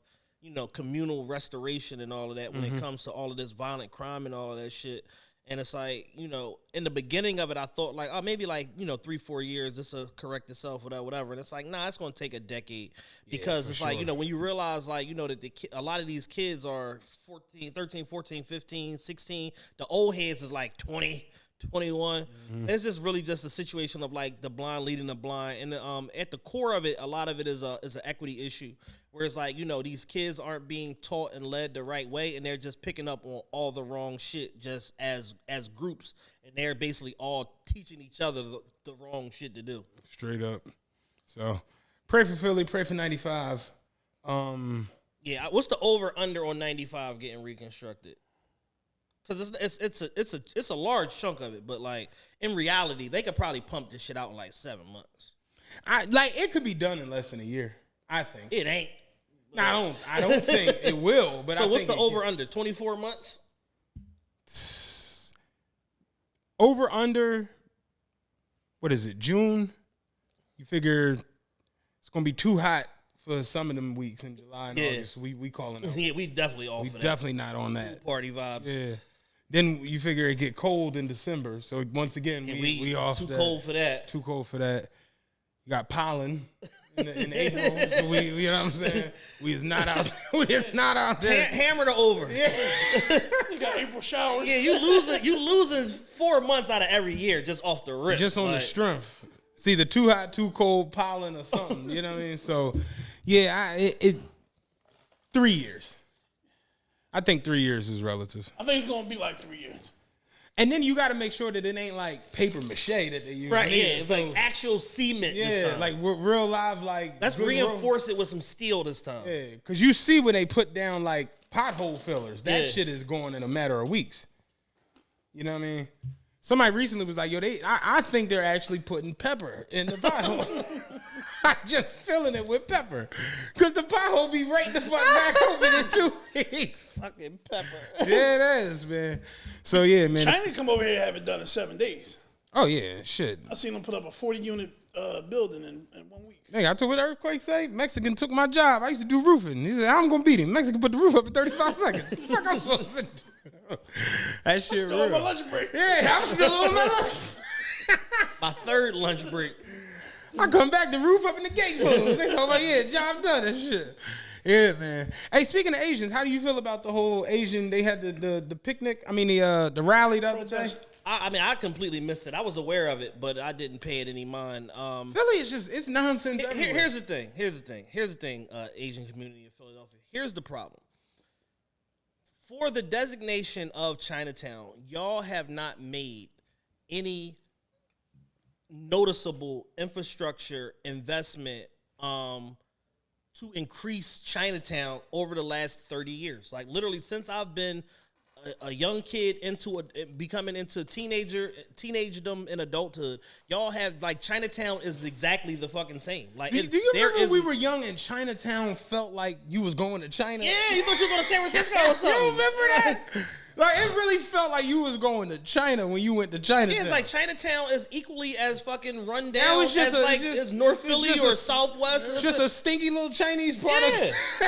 communal restoration and all of that when it comes to all of this violent crime and all of that shit. And it's like, in the beginning of it, I thought like, oh, maybe like, 3-4 years, this will correct itself, whatever. And it's like, nah, it's going to take a decade because it's like, when you realize like, that a lot of these kids are 13, 14, 15, 16. The old heads is like 20, 21. And it's just really just a situation of like the blind leading the blind. And at the core of it, a lot of it is an equity issue. Whereas like, these kids aren't being taught and led the right way, and they're just picking up on all the wrong shit just as groups, and they're basically all teaching each other the wrong shit to do. Straight up. So pray for Philly, pray for 95. Yeah, what's the over under on 95 getting reconstructed? Because it's a large chunk of it, but like in reality, they could probably pump this shit out in like 7 months. It could be done in less than a year. I think it ain't. No, I don't think it will. But so what's the over under? 24 months. Over under. What is it? June. You figure it's gonna be too hot for some of them weeks in July and August. We calling it. Yeah, we definitely off. We for definitely that. not on that. Party vibes. Yeah. Then you figure it get cold in December. So once again, we off. Too cold for that. Too cold for that. You got pollen in April, so you know what I'm saying? We is not out. We is not out there. Hammer the over. Yeah. You got April showers. Yeah, you losing 4 months out of every year just off the rip. Just on the strength. It's either too hot, too cold, pollen, or something. You know what I mean? So, yeah, 3 years. I think 3 years is relative. I think it's gonna be like 3 years. And then you got to make sure that it ain't like paper mache that they use. Right, yeah. It's like actual cement this time. Like real live, like. Let's reinforce it with some steel this time. Yeah, because you see when they put down like pothole fillers, that shit is going in a matter of weeks. You know what I mean? Somebody recently was like, yo, I think they're actually putting pepper in the pothole. Just filling it with pepper. Because the pothole be right the fuck back open in 2 weeks. Fucking pepper. Yeah, it is, man. So, yeah, man. China come over here and have it done in 7 days. Oh, yeah, shit. I seen them put up a 40-unit building in 1 week. Hey, I told what the earthquake say? Mexican took my job. I used to do roofing. He said, I'm going to beat him. Mexican put the roof up in 35 seconds. What the fuck I'm supposed to do? That shit Still real. on my lunch break. Yeah, I'm still on my lunch. My third lunch break. I come back, the roof up and the gate closed. They told me, yeah, job done and shit. Yeah, man. Hey, speaking of Asians, how do you feel about the whole Asian, they had the picnic, the rally the other day? I completely missed it. I was aware of it, but I didn't pay it any mind. Philly is just, it's nonsense everywhere. Here's the thing, Asian community in Philadelphia. Here's the problem. For the designation of Chinatown, y'all have not made any noticeable infrastructure investment to increase Chinatown over the last 30 years. Like literally since I've been a young kid becoming into teenagedom and adulthood, y'all have like Chinatown is exactly the fucking same. Like, do you remember when we were young and Chinatown felt like you was going to China? Yeah, you thought you were going to San Francisco or something. You remember that? Like it really felt like you was going to China when you went to Chinatown. Yeah, it's like Chinatown is equally as fucking run down now it's just as North Philly or Southwest. It's just a stinky little Chinese part of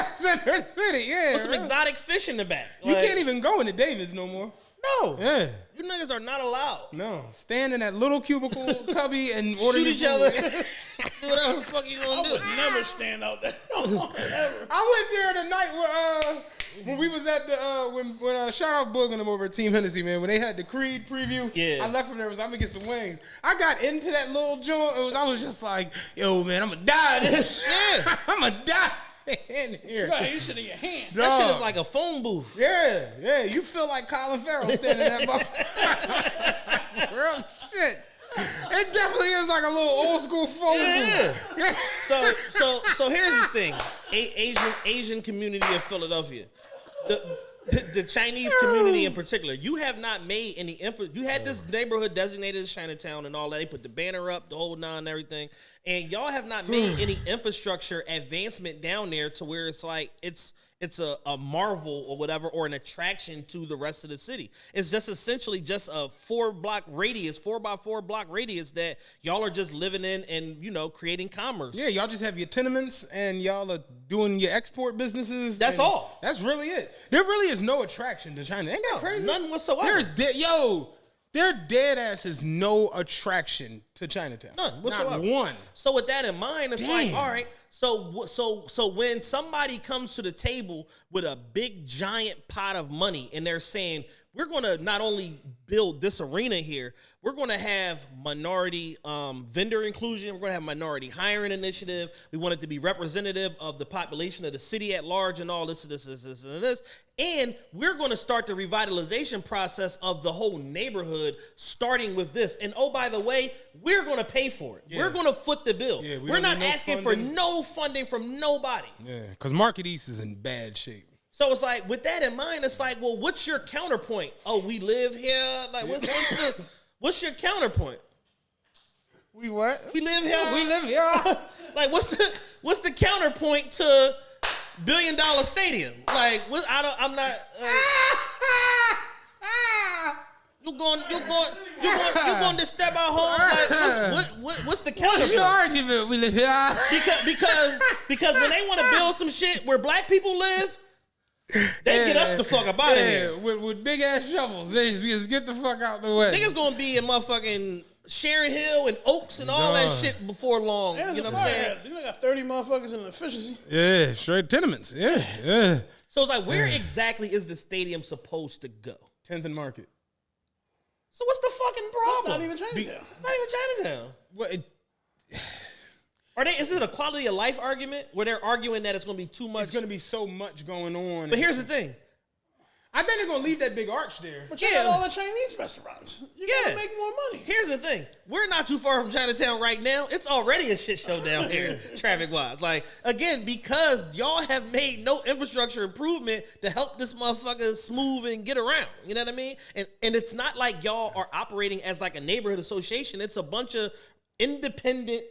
Center City. Yeah, with some exotic fish in the back. You can't even go into Davis no more. No. Yeah. You niggas are not allowed. No. Stand in that little cubicle cubby and order shoot each other. Do whatever the fuck you gonna do. I would never stand out there. Ever. I went there the night when we was at the when shout out Boog and them over at Team Hennessy, man, when they had the Creed preview. Yeah. I left from there, I'm gonna get some wings. I got into that little joint, I was just like, yo man, I'm gonna die this shit. I'm gonna die in here. You got that shit in your hand. That shit is like a phone booth. Yeah, you feel like Colin Farrell standing in that motherfucker. Real shit. soul Yeah. food. Yeah. So here's the thing: Asian community of Philadelphia, the Chinese community in particular. You have not made any effort. You had this neighborhood designated as Chinatown and all that. They put the banner up, the whole nine, and everything, and y'all have not made any infrastructure advancement down there to where it's like it's a marvel or whatever, or an attraction to the rest of the city. It's just essentially just a 4x4 block radius that y'all are just living in and, you know, creating commerce. Yeah, y'all just have your tenements and y'all are doing your export businesses. That's all. That's really it. There really is no attraction to China. Ain't that crazy? None whatsoever. There dead ass is no attraction to Chinatown. None whatsoever. Not one. So with that in mind, it's like, Damn. all right. So when somebody comes to the table with a big giant pot of money and they're saying, we're going to not only build this arena here, we're going to have minority vendor inclusion. We're going to have minority hiring initiative. We want it to be representative of the population of the city at large and all this. And we're going to start the revitalization process of the whole neighborhood, starting with this. And oh, by the way, we're going to pay for it. Yeah. We're going to foot the bill. Yeah, we're not asking for no funding from nobody. Yeah, because Market East is in bad shape. So it's like, with that in mind, it's like, well, what's your counterpoint? Oh, we live here. Like, what's your counterpoint? We what? We live here. We live here. Like, what's the counterpoint to $1 billion stadium? Like, I'm not. You going to step out home? Like, what's the counterpoint? What's your argument? We live here. Because when they want to build some shit where black people live, they get us the fuck up out of here. With big ass shovels. They just get the fuck out the way. Niggas gonna be in motherfucking Sharon Hill and Oaks and all that shit before long. You know what I'm saying? You got 30 motherfuckers in the efficiency. Yeah, straight tenements. Yeah. So it's like, where exactly is the stadium supposed to go? 10th and Market. So what's the fucking problem? It's not even Chinatown. It's not even Chinatown. Well, Is it a quality of life argument where they're arguing that it's going to be too much? It's going to be so much going on. But here's the thing. I think they're going to leave that big arch there. But you got all the Chinese restaurants. You got to make more money. Here's the thing. We're not too far from Chinatown right now. It's already a shit show down here, traffic-wise. Like, again, because y'all have made no infrastructure improvement to help this motherfucker smooth and get around. You know what I mean? And it's not like y'all are operating as like a neighborhood association. It's a bunch of independent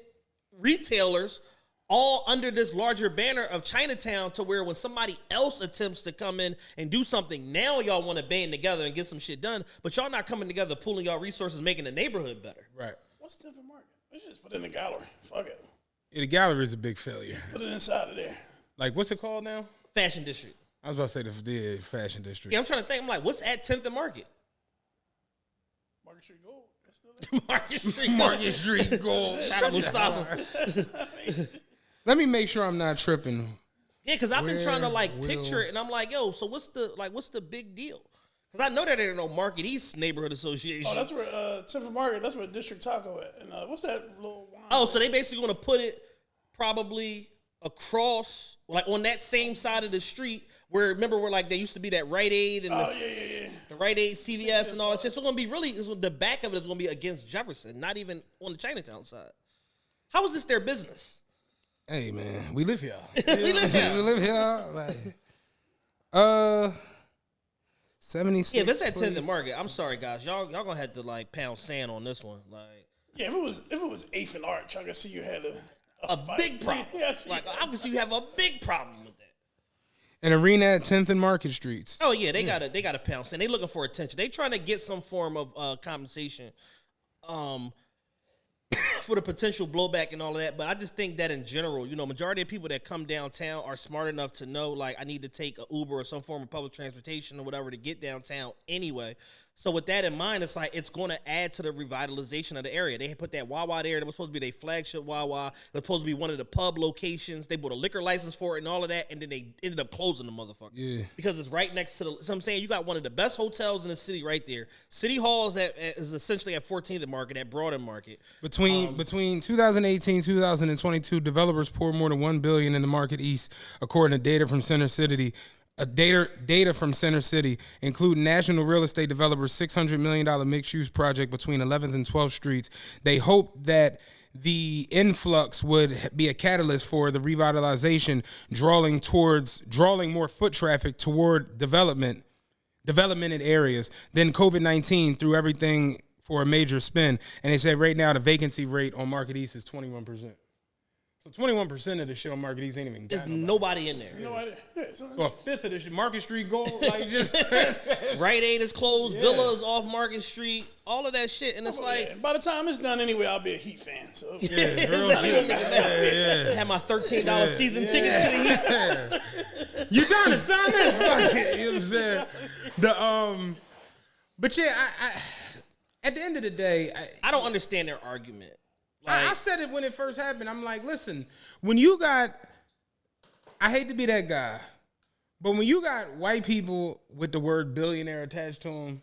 retailers all under this larger banner of Chinatown, to where when somebody else attempts to come in and do something, now y'all want to band together and get some shit done, but y'all not coming together, pooling y'all resources, making the neighborhood better. Right. What's the market? We should just put it in the gallery. Fuck it. Yeah, the gallery is a big failure. Put it inside of there. Like, what's it called now? Fashion District. I was about to say the fashion district. Yeah, I'm trying to think. I'm like, what's at 10th and Market? Market Street Gold. That's still there. Market Street Gold. Shout out Mustafa. Let me make sure I'm not tripping. Yeah, because I've been trying to like picture it, and I'm like, yo, so what's the big deal? Because I know that there ain't no Market East Neighborhood Association. Oh, that's where 10th Market. That's where District Taco at. And what's that little wine? Oh, so they basically going to put it probably across, like on that same side of the street where, remember, where like there used to be that Rite Aid and the Rite Aid, CVS and all that shit. So it's going to be really, the back of it is going to be against Jefferson, not even on the Chinatown side. How is this their business? Hey man, we live here. We live here. We live here. Like, 76. Yeah, if it's at 10th and Market, I'm sorry guys, y'all gonna have to like pound sand on this one. Like, yeah, if it was 8th and Arch, I could see you had a big problem. Like, I can see you have a big problem with that. An arena at 10th and Market Streets. Oh yeah, they gotta pound sand. They looking for attention. They trying to get some form of compensation. For the potential blowback and all of that, but I just think that in general, majority of people that come downtown are smart enough to know, like, I need to take an Uber or some form of public transportation or whatever to get downtown anyway. So with that in mind, it's like it's going to add to the revitalization of the area. They put that Wawa there. That was supposed to be their flagship Wawa. It was supposed to be one of the pub locations. They bought a liquor license for it and all of that, and then they ended up closing the motherfucker. Yeah. Because it's right next to the. So I'm saying you got one of the best hotels in the city right there. City Hall is essentially at 14th and Market, at Broad and Market. Between 2018 2022, developers poured more than $1 billion in the Market East, according to data from Center City. Data from Center City, including national real estate developers' $600 million mixed-use project between 11th and 12th Streets. They hope that the influx would be a catalyst for the revitalization, drawing more foot traffic toward developmented areas. Then COVID-19 threw everything for a major spin. And they said right now the vacancy rate on Market East is 21%. So 21% of the shit on Market East ain't even There's nobody in there. So a fifth of the shit, Market Street Gold, like just Rite Aid is closed, Villas off Market Street, all of that shit. And it's like, by the time it's done anyway, I'll be a Heat fan. So had my $13 season ticket to the Heat. you down to sign this? You know what I'm saying? But yeah, I at the end of the day, I don't understand their argument. I said it when it first happened. I'm like, listen, when you got, I hate to be that guy, but when you got white people with the word billionaire attached to them,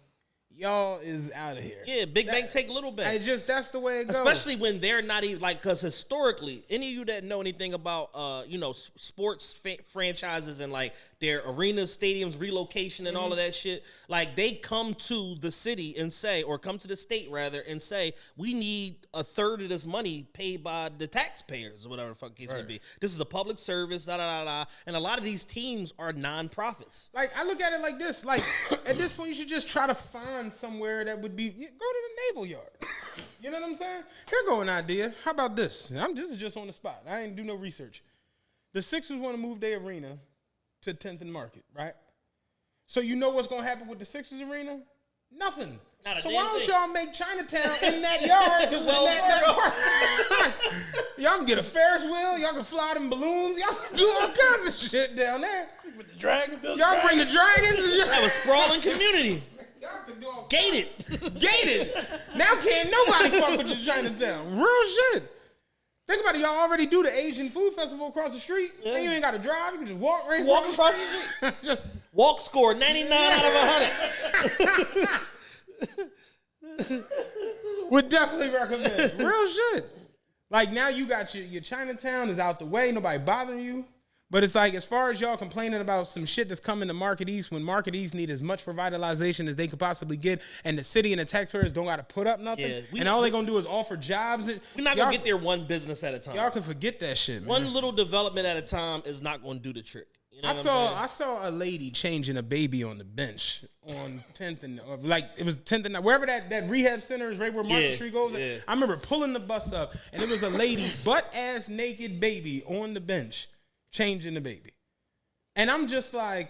y'all is out of here. Yeah, big bank take little bank. That's the way it goes. Especially when they're not even like, because historically, any of you that know anything about, sports franchises and like their arenas, stadiums, relocation, and all of that shit, like they come to the city and say, or come to the state rather, and say, we need a third of this money paid by the taxpayers or whatever the fuck case may be. This is a public service, and a lot of these teams are non-profits. Like I look at it like this, like at this point, you should just try to find somewhere that would be, go to the naval yard. You know what I'm saying? Here go an idea. How about this? This is just on the spot. I ain't do no research. The Sixers want to move their arena to 10th and Market, right? So you know what's going to happen with the Sixers arena? Nothing. So why don't y'all make Chinatown in that yard? Y'all can get a Ferris wheel. Y'all can fly them balloons. Y'all can do all kinds of shit down there. With the dragon, y'all bring the dragons. Have a sprawling community. Gated. Now can't nobody fuck with the Chinatown. Real shit. Think about it. Y'all already do the Asian food festival across the street. Yeah. And you ain't got to drive. You can just walk right across the street. Just walk score 99 out of 100. Would definitely recommend. Real shit. Like now you got your Chinatown is out the way. Nobody bothering you. But it's like, as far as y'all complaining about some shit that's coming to Market East, when Market East need as much revitalization as they could possibly get, and the city and the taxpayers don't got to put up nothing, and all they going to do is offer jobs. We're not going to get there one business at a time. Y'all can forget that shit, man. One little development at a time is not going to do the trick. You know I saw a lady changing a baby on the bench on 10th and it was 10th and wherever that rehab center is, right where Market Street goes. Yeah. I remember pulling the bus up, and it was a lady butt-ass naked baby on the bench changing the baby. And I'm just like,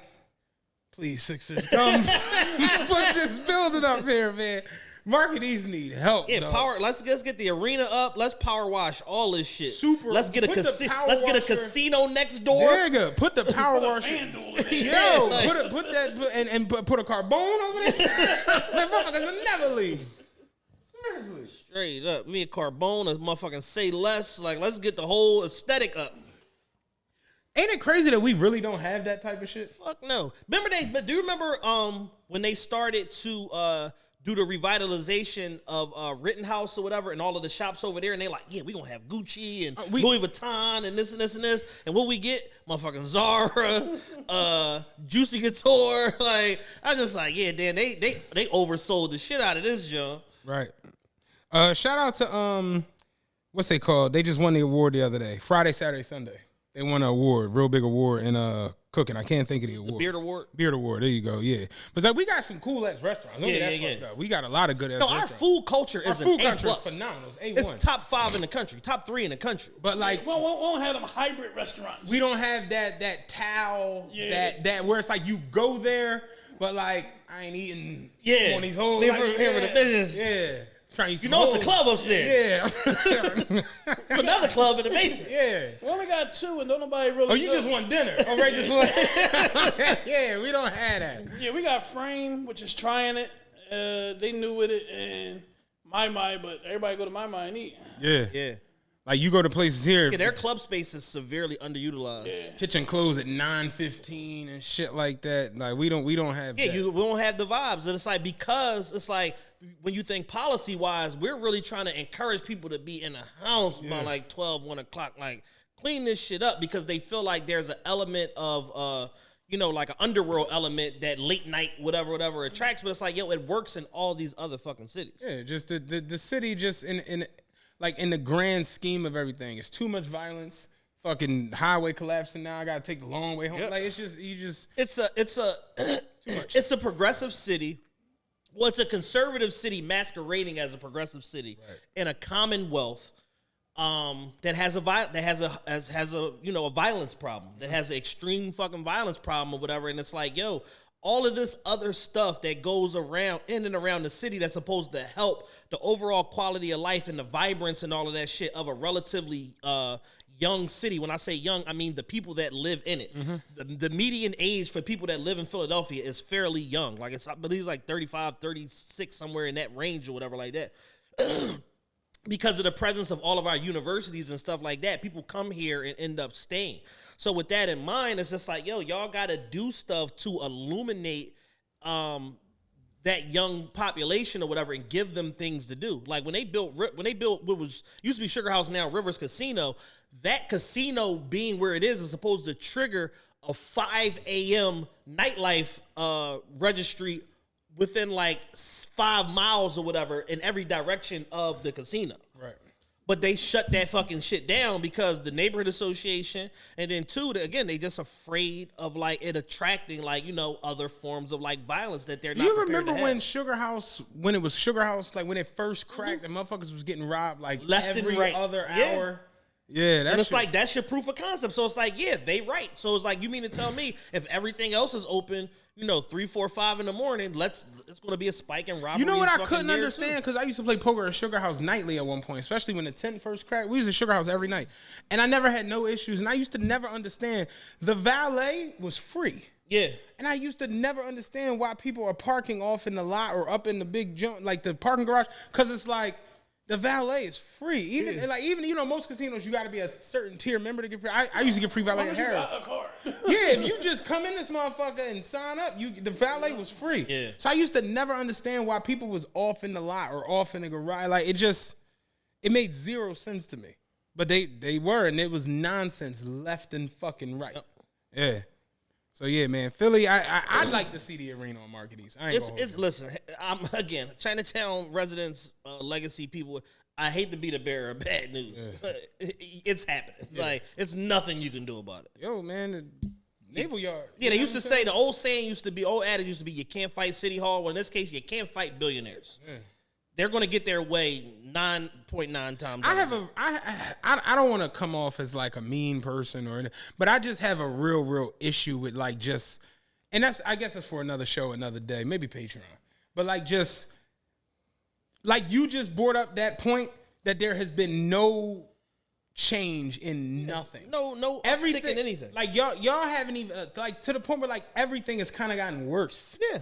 please, Sixers, come put this building up here, man. Market East need help. Yeah, dog. Let's get the arena up. Let's power wash all this shit. Let's get a casino next door. Very good. Put the power washer. Yo, put a Carbone over there. Man, motherfuckers will never leave. Seriously. Straight up. Me and Carbone, a motherfucking say less. Like, let's get the whole aesthetic up. Ain't it crazy that we really don't have that type of shit? Fuck no. Do you remember when they started to do the revitalization of Rittenhouse or whatever, and all of the shops over there, and they're like, yeah, we gonna have Gucci and Louis Vuitton and this and this and this, and what we get, motherfucking Zara, Juicy Couture. Like, I just like, yeah, damn, they oversold the shit out of this, Joe. Right. Shout out to what's they called? They just won the award the other day. Friday, Saturday, Sunday. They won an award, real big award in cooking. I can't think of the award. The Beard Award? Beard Award, there you go, yeah. But like, we got some cool-ass restaurants. Yeah. We got a lot of good-ass restaurants. Our food culture is an A+. Is phenomenal. It's top 5 in the country, top 3 in the country. But like, we don't have them hybrid restaurants. We don't have that towel, that where it's like you go there, but like, I ain't eating on these whole... Here for the business. Yeah. You know it's a club upstairs. Yeah. It's another club in the basement. Yeah. We only got 2 and don't nobody really Oh, you just want dinner. Oh, right, this one. Yeah, we don't have that. Yeah, we got Frame, which is trying it. They new with it, and My, but everybody go to My and eat. Yeah. Yeah. Like, you go to places here. Yeah, their club space is severely underutilized. Yeah. Kitchen closed at 9:15 and shit like that. Like, we don't have that. Yeah, we don't have the vibes. And it's like, because it's like, when you think policy-wise, we're really trying to encourage people to be in the house by like 12, 1 o'clock. Like, clean this shit up, because they feel like there's an element of, like an underworld element that late night, whatever attracts. But it's like, yo, it works in all these other fucking cities. Yeah, just the city just in like in the grand scheme of everything, it's too much violence. Fucking highway collapsing now. I gotta take the long way home. Yep. Like it's just It's a progressive city. Well, it's a conservative city masquerading as a progressive city in a commonwealth that has a violence problem, that has an extreme fucking violence problem or whatever. And it's like, yo, all of this other stuff that goes around in and around the city that's supposed to help the overall quality of life and the vibrance and all of that shit of a relatively young city. When I say young, I mean the people that live in it. The median age for people that live in Philadelphia is fairly young. Like I believe like 35, 36, somewhere in that range or whatever like that. Because of the presence of all of our universities and stuff like that, people come here and end up staying. So with that in mind, it's just like, yo, y'all got to do stuff to illuminate that young population or whatever and give them things to do. Like when they built what was used to be Sugar House, now Rivers Casino, that casino being where it is supposed to trigger a 5 a.m. nightlife registry within like 5 miles or whatever in every direction of the casino. right. But they shut that fucking shit down because the neighborhood association, and then two, again, they just afraid of like it attracting like, other forms of like violence that they're not. You prepared remember to have. when it was Sugar House, like when it first cracked, and motherfuckers was getting robbed like Left and every right. other Yeah. hour. Yeah, And it's like, that's your proof of concept. So it's like, yeah, they right. So it's like, you mean to tell me if everything else is open, 3, 4, 5 in the morning, it's going to be a spike in robberies. You know what I fucking couldn't there, understand? too. Because I used to play poker at Sugar House nightly at one point, especially when the tent first cracked. We was at Sugar House every night. And I never had no issues. And I used to never understand. The valet was free. Yeah. And I used to never understand why people are parking off in the lot or up in the big junk, like the parking garage. Because it's like, the valet is free. Even most casinos, you got to be a certain tier member to get free. I used to get free valet at Harris. A car. Yeah, if you just come in this motherfucker and sign up, the valet was free. Yeah. So I used to never understand why people was off in the lot or off in the garage. Like it made zero sense to me. But they were, and it was nonsense left and fucking right. Yep. Yeah. So yeah, man, Philly. I'd like to see the arena on Market East. I ain't gonna hold you. Listen. I'm again Chinatown residents, legacy people. I hate to be the bearer of bad news. Yeah. It's happening. Yeah. Like it's nothing you can do about it. Yo, man, the naval yard. Yeah, they used to say, the old saying used to be, old adage used to be, you can't fight City Hall. Well, in this case, you can't fight billionaires. Yeah. They're going to get their way 9.9 times. I don't want to come off as like a mean person but I just have a real issue with like and I guess that's for another show, another day, maybe Patreon. But like you just brought up that point that there has been no change in nothing. No everything in anything. Like y'all haven't even like to the point where like everything has kind of gotten worse. Yeah.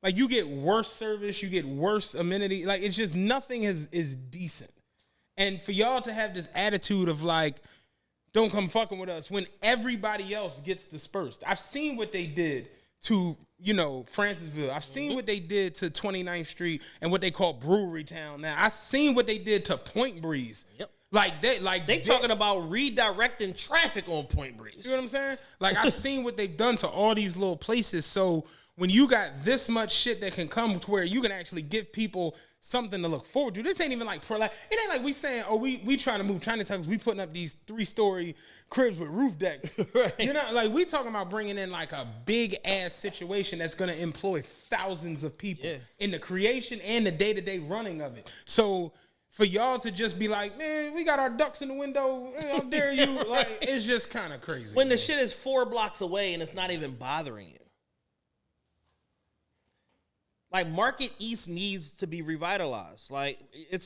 Like you get worse service, you get worse amenity. Like it's just nothing is decent. And for y'all to have this attitude of like, don't come fucking with us when everybody else gets dispersed. I've seen what they did to, Francisville. I've seen what they did to 29th Street and what they call Brewery Town now. I've seen what they did to Point Breeze. Yep. They talking about redirecting traffic on Point Breeze. You know what I'm saying? Like I've seen what they've done to all these little places. So when you got this much shit that can come to where you can actually give people something to look forward to, this ain't even like it ain't like we saying, oh, we trying to move Chinatown because we putting up these 3-story cribs with roof decks. Right. Like we talking about bringing in like a big ass situation that's gonna employ thousands of people in the creation and the day-to-day running of it. So for y'all to just be like, man, we got our ducks in the window, how dare you? Like it's just kind of crazy. When the shit is 4 blocks away and it's not even bothering you. Like Market East needs to be revitalized. Like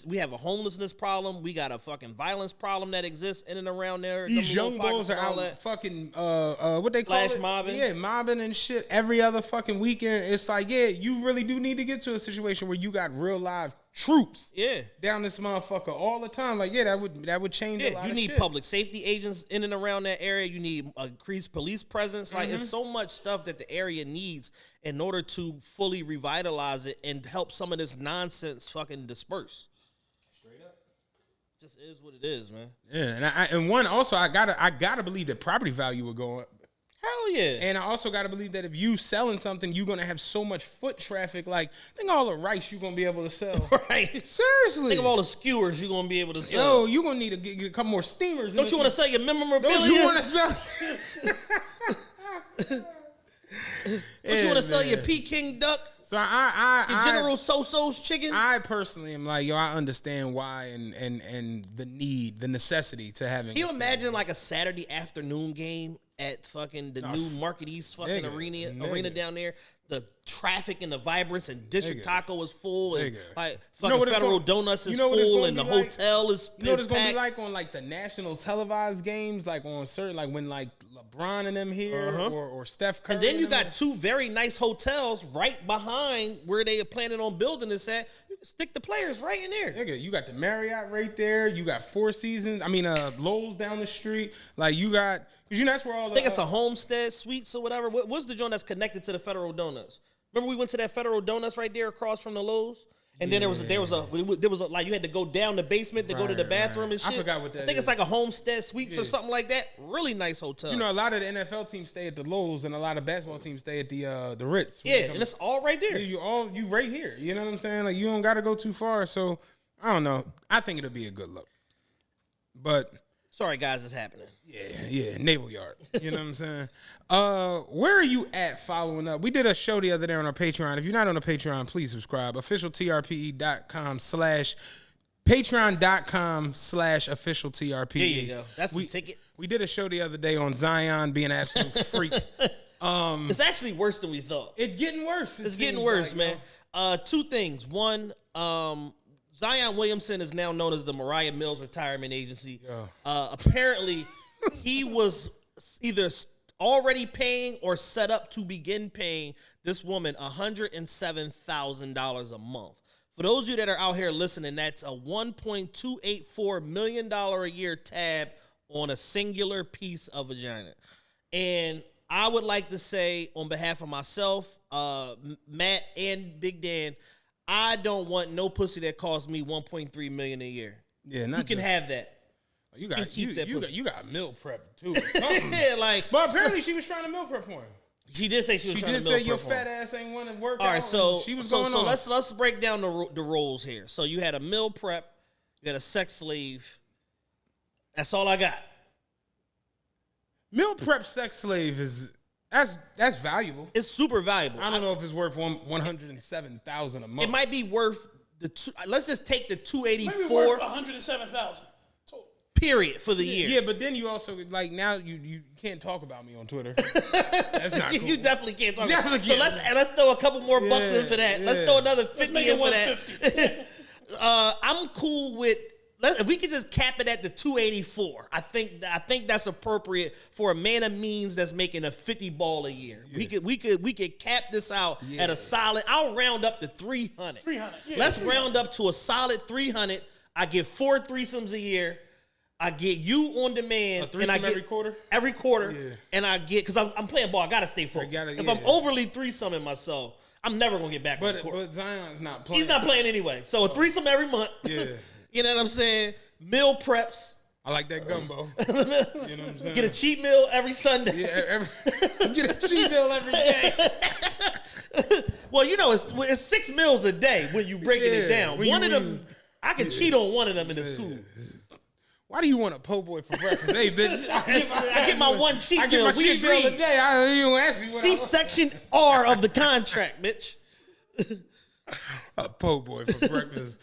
we have a homelessness problem. We got a fucking violence problem that exists in and around there. These young boys are out fucking what they call flash it? Mobbing. Yeah, mobbing and shit every other fucking weekend. It's like, yeah, you really do need to get to a situation where you got real live troops down this motherfucker all the time. Like, yeah, that would change a lot you of need shit. public safety agents in and around that area. You need increased police presence. Like, it's so much stuff that the area needs in order to fully revitalize it and help some of this nonsense fucking disperse. Straight up. Just is what it is, man. Yeah, and I gotta believe that property value will go up. Hell yeah. And I also got to believe that if you selling something, you're going to have so much foot traffic. Like, think of all the rice you're going to be able to sell. Right. Seriously. Think of all the skewers you're going to be able to sell. Yo, you're going to need to get a couple more steamers. Don't you want to sell your memorabilia? Don't you want to sell? Don't you want to sell your Peking duck? So Your General So-So's chicken? I personally am like, yo, I understand why and the need, the necessity to having. Can you imagine like a Saturday afternoon game at fucking the new Market East fucking arena down there? The traffic and the vibrance and District Taco is full and like fucking Federal Donuts is full and the hotel is You know what it's gonna packed. be like on like the national televised games, like on certain, like when like LeBron and them here or Steph Curry. And then you them got two very nice hotels right behind where they are planning on building this at. You can stick the players right in there. Nigga, you got the Marriott right there. You got Four Seasons. I mean, Lowe's down the street. Like you got, cause you know that's where all the. I think it's a Homestead Suites or whatever. What's the joint that's connected to the Federal Donuts? Remember we went to that Federal Donuts right there across from the Lowe's? And then there was a like you had to go down the basement to go to the bathroom and shit. I forgot what that I think is. it's like a Homestead Suites or something like that. Really nice hotel. You know, a lot of the NFL teams stay at the Lowe's, and a lot of basketball teams stay at the Ritz. Yeah, and it's all right there. You right here. You know what I'm saying? Like you don't got to go too far. So I don't know. I think it'll be a good look. But Sorry, guys, it's happening. yeah, Naval Yard. You know what I'm saying? Where are you at following up? We did a show the other day on our Patreon. If you're not on the Patreon, please subscribe. Patreon.com/officialtrpe. There you go. That's the ticket. We did a show the other day on Zion being an absolute freak. It's actually worse than we thought. It's getting worse. It's getting worse, man. Two things. One, Zion Williamson is now known as the Moriah Mills Retirement Agency. Apparently, he was either already paying or set up to begin paying this woman $107,000 a month. For those of you that are out here listening, that's a $1.284 million a year tab on a singular piece of vagina. And I would like to say on behalf of myself, Matt, and Big Dan, I don't want no pussy that costs me $1.3 million a year. Yeah, you can have that. You got you got meal prep too. Yeah, like. But apparently she was trying to meal prep for him. She did say she was trying to meal prep your for him. fat ass ain't want to work. All right, so she was so going on. let's break down the roles here. So you had a meal prep, you had a sex slave. That's all I got. Meal prep sex slave is that's valuable. It's super valuable. I don't know if it's worth $107,000 a month. It might be worth let's just take the Maybe $284 worth $107,000. period for the year. Yeah, but then you also like now you can't talk about me on Twitter. That's not cool. You definitely can't talk about Definitely it. So let's throw a couple more bucks in for that. Let's yeah. throw another Let's 50 make in it for that. 150. I'm cool with if we could just cap it at the 284. I think that's appropriate for a man of means that's making a 50 ball a year. Yeah. We could cap this out at a solid. I'll round up to 300. 300. Yeah, Let's 300. round up to a solid 300. I get 4 threesomes a year. I get you on demand. A threesome and I get every quarter? Every quarter. Yeah. And I get, because I'm playing ball, I got to stay focused. If I'm overly threesoming myself, I'm never going to get back on the court. But Zion's not playing. He's not playing anyway. So a threesome every month. Yeah. You know what I'm saying? Meal preps. I like that gumbo. You know what I'm saying? Get a cheat meal every Sunday. Yeah, get a cheat meal every day. Well, you know, it's 6 meals a day when you breaking it down. One of them, I can cheat on one of them and it's cool. Why do you want a po' boy for breakfast? Hey, bitch. I get my one cheat meal. I get my cheat meal a day. You don't ask me what C-section R of the contract, bitch. A po' boy for breakfast.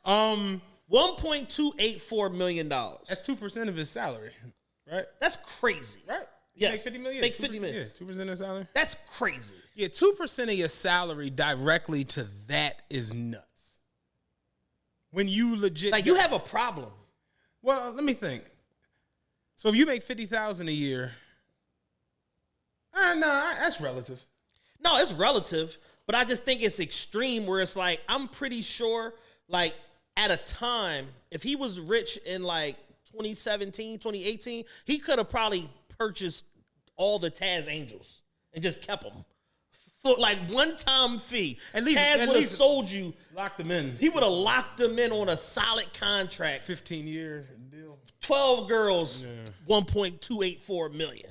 $1.284 million. That's 2% of his salary, right? That's crazy. Right? Yeah. Make 50 million. Make 50 million. Yeah, 2% of his salary. That's crazy. Yeah, 2% of your salary directly to that is nuts. When you legit Like, you have a problem. Well, let me think. So if you make $50,000 a year, no, that's relative. No, it's relative, but I just think it's extreme where it's like, I'm pretty sure, like, at a time, if he was rich in, like, 2017, 2018, he could have probably purchased all the Taz Angels and just kept them. For, like, one-time fee. At least Taz would have sold you. Locked them in. He would have locked them in on a solid contract. 15-year deal. 12 girls, $1.284 million.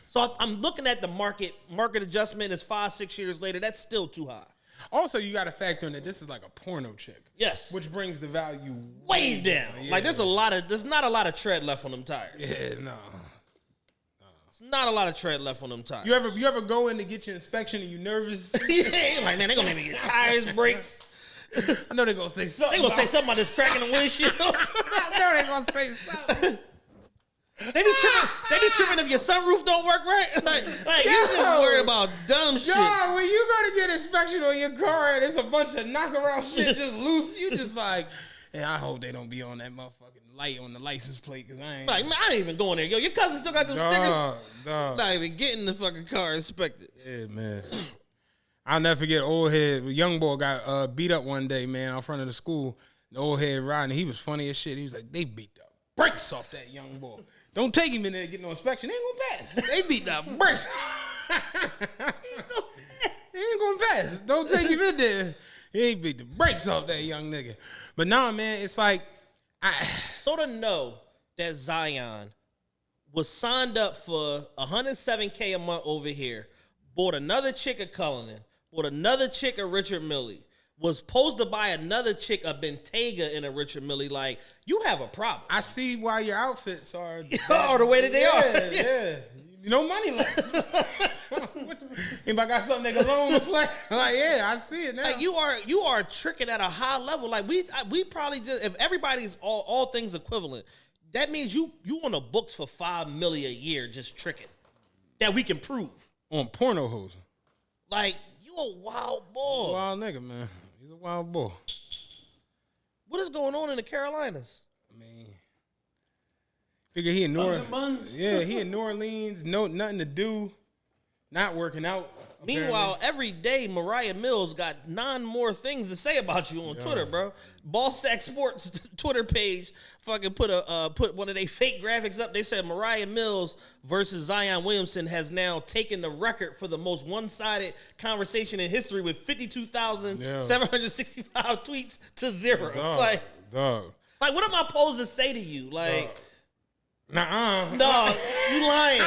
So I'm looking at the market adjustment is 5-6 years later. That's still too high. Also, you got to factor in that this is like a porno chick. Yes. Which brings the value Way down. Yeah. Like there's not a lot of tread left on them tires. Yeah, no. There's not a lot of tread left on them tires. You ever go in to get your inspection and you nervous? Yeah, like, man, they gonna make me get tires, brakes. I know they're gonna say something. They gonna say something about this cracking the windshield. I know they're gonna say something. They be tripping if your sunroof don't work right. Like you just worried about dumb shit. Yo, when you go to get inspection on your car and there's a bunch of knockaround shit just loose, you just like, hey, I hope they don't be on that motherfucking light on the license plate because I ain't. Like, man, I ain't even going there. Yo, your cousin still got them stickers. Dog. Not even getting the fucking car inspected. Yeah, man. I'll never forget old head. Young boy got beat up one day, man, out front of the school. The old head riding. He was funny as shit. He was like, they beat the brakes off that young boy. Don't take him in there to get no inspection. They ain't gonna pass. They beat the brakes. He ain't gonna pass. Don't take him in there. He ain't beat the brakes off that young nigga. But nah, man, it's like So to know that Zion was signed up for $107K a month over here, bought another chick at Cullinan, bought another chick at Richard Mille, was supposed to buy another chick a Bentayga in a Richard Mille, like, you have a problem. I see why your outfits are the way that they are. Yeah. No money left. Anybody got something they can loan to play? Like, yeah, I see it now. Like you are tricking at a high level. Like we probably just, if everybody's all things equivalent, that means you on the books for $5 million a year just tricking. That we can prove. On porno hoes. Like, you a wild boy. Wild nigga, man. He's a wild boy. What is going on in the Carolinas? I mean, figure he in New Buns Orleans. and buns. Yeah, he in New Orleans. Nothing to do. Not working out. Meanwhile, every day Moriah Mills got 9 more things to say about you on Twitter, bro. Ballsack Sports Twitter page fucking put one of their fake graphics up. They said Moriah Mills versus Zion Williamson has now taken the record for the most one-sided conversation in history with 52,765 tweets to 0. Dog. Like, what am I supposed to say to you? Like, Nuh-uh. dog, you lying.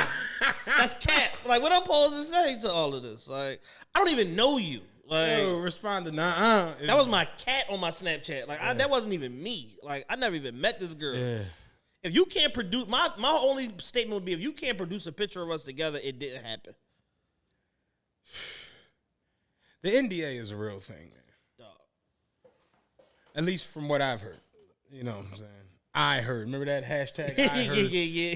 That's cap. Like, what I'm supposed to say to all of this? Like, I don't even know you. Like, Yo, respond to nuh-uh. that was my cat on my Snapchat. Like, that wasn't even me. Like, I never even met this girl. Yeah. If you can't produce, my only statement would be, if you can't produce a picture of us together, it didn't happen. The NDA is a real thing, man. Dog. At least from what I've heard. You know what I'm saying? I heard. Remember that hashtag? I heard. Yeah.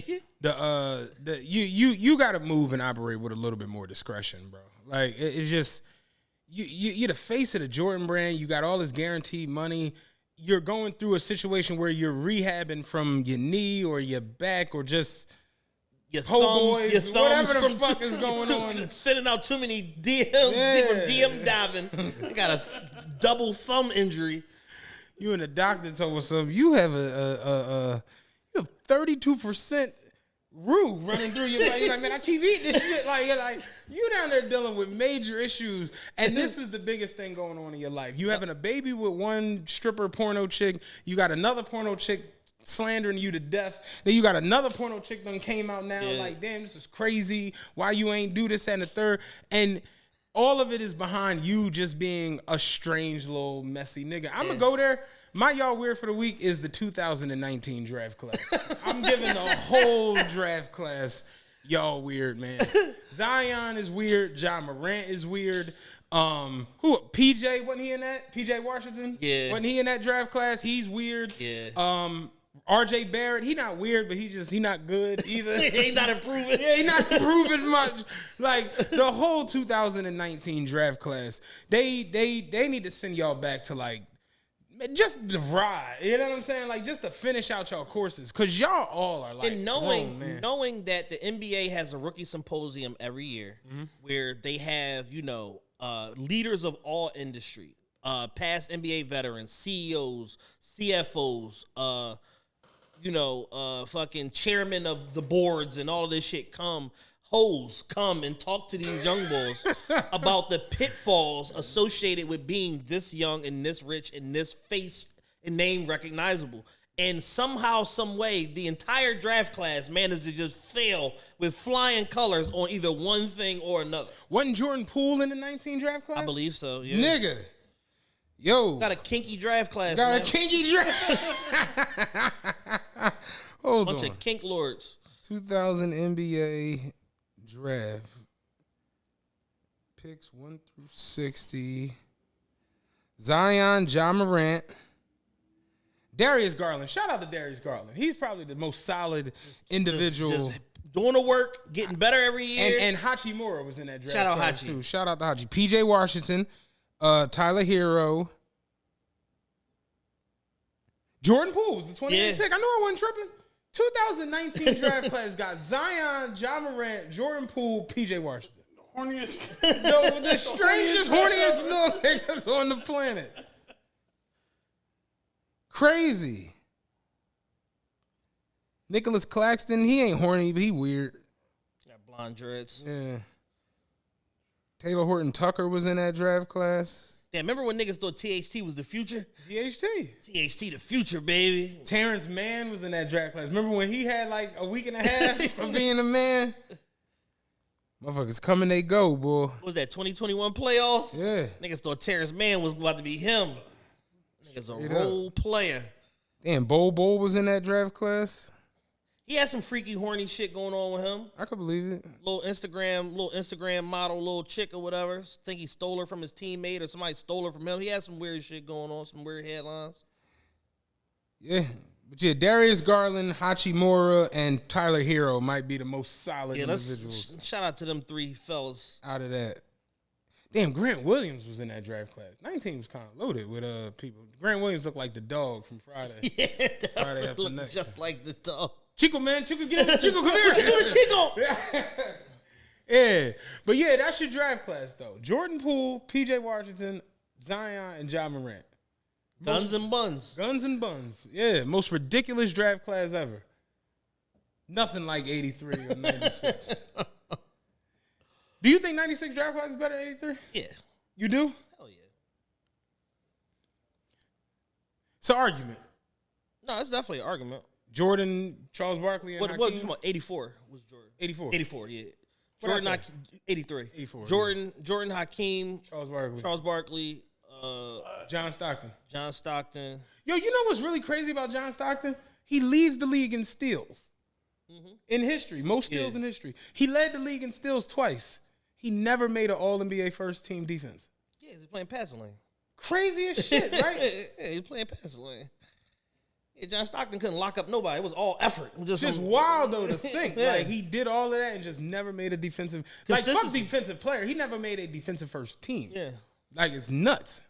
You got to move and operate with a little bit more discretion, bro. Like it's just you're the face of the Jordan brand. You got all this guaranteed money. You're going through a situation where you're rehabbing from your knee or your back or just Your boys, thumbs whatever the from fuck is going on. Sending out too many DMs, Yeah. from DM diving. I got a double thumb injury. You and the doctor told us something. You have you have 32% rue running through your body. You're like, man, I keep eating this shit. Like, you're like, you down there dealing with major issues, and this is the biggest thing going on in your life. You having a baby with one stripper porno chick. You got another porno chick slandering you to death. Then you got another porno chick done came out now. Yeah. Like, damn, this is crazy. Why you ain't do this and the third? And all of it is behind you just being a strange little messy nigga. I'm gonna go there. My y'all weird for the week is the 2019 draft class. I'm giving the whole draft class y'all weird, man. Zion is weird. John Morant is weird. PJ, wasn't he in that? PJ Washington? Yeah. Wasn't he in that draft class? He's weird. Yeah. RJ Barrett, he not weird, but he not good either. He not improving. Yeah, he not improving much. Like the whole 2019 draft class, they need to send y'all back to like just the ride. You know what I'm saying? Like just to finish out y'all courses, cause y'all all are like And knowing that the NBA has a rookie symposium every year, where they have leaders of all industry, past NBA veterans, CEOs, CFOs, fucking chairman of the boards and all of this shit come and talk to these young boys about the pitfalls associated with being this young and this rich and this face and name recognizable. And somehow, some way, the entire draft class managed to just fail with flying colors on either one thing or another. Wasn't Jordan Poole in the 19 draft class? I believe so, yeah. Nigga. Yo. Got a kinky draft class, Got man. a kinky draft. Hold Bunch on. of kink lords. 2000 NBA draft. Picks 1 through 60. Zion, Ja Morant. Darius Garland. Shout out to Darius Garland. He's probably the most solid individual. Just doing the work, getting better every year. And Hachimura was in that draft Shout out class Hachi. too. Shout out to Hachi. PJ Washington, Tyler Hero, Jordan Poole was the 28th pick. I knew I wasn't tripping. 2019 draft class got Zion, Ja Morant, Jordan Poole, PJ Washington. Horniest. Yo, the strangest, horniest little niggas on the planet. Crazy. Nicholas Claxton, he ain't horny, but he weird. Got blonde dreads. Yeah. Taylor Horton Tucker was in that draft class. Damn, remember when niggas thought THT was the future? DHT. THT the future, baby. Terrence Mann was in that draft class. Remember when he had like a week and a half of being a man? Motherfuckers come and they go, boy. What was that, 2021 playoffs? Yeah. Niggas thought Terrence Mann was about to be him. Niggas a Straight role player. Damn, Bol was in that draft class. He had some freaky, horny shit going on with him. I could believe it. Little Instagram model, little chick or whatever. Think he stole her from his teammate or somebody stole her from him. He had some weird shit going on, some weird headlines. Yeah. But yeah, Darius Garland, Hachimura, and Tyler Hero might be the most solid individuals Shout out to them three fellas. out of that. Damn, Grant Williams was in that draft class. 19 was kind of loaded with people. Grant Williams looked like the dog from Friday. Yeah, Friday after look next. just like the dog. Chico, man. Chico, get over. Chico, come here. What you do to Chico? Yeah. But yeah, that's your draft class, though. Jordan Poole, PJ Washington, Zion, and Ja Morant. Guns and buns. Guns and buns. Yeah, most ridiculous draft class ever. Nothing like 83 or 96. Do you think 96 draft class is better than 83? Yeah. You do? Hell yeah. It's an argument. No, it's definitely an argument. Jordan, Charles Barkley, and What Hakeem? was 84 was Jordan. 84. 84, yeah. What'd I Jordan, say? 83. 84, Jordan, Hakeem, Charles Barkley. John Stockton. John Stockton. Yo, you know what's really crazy about John Stockton? He leads the league in steals. In history. Most steals in history. He led the league in steals twice. He never made an All-NBA first-team defense. Yeah, he's playing passing lane. Crazy as shit, right? Yeah, he's playing passing lane. Yeah, John Stockton couldn't lock up nobody. It was all effort. It was Just some- wild, though, to think. Yeah. Like, he did all of that and just never made a defensive... Like, fuck Consistency. defensive player. He never made a defensive first team. Yeah. Like, it's nuts.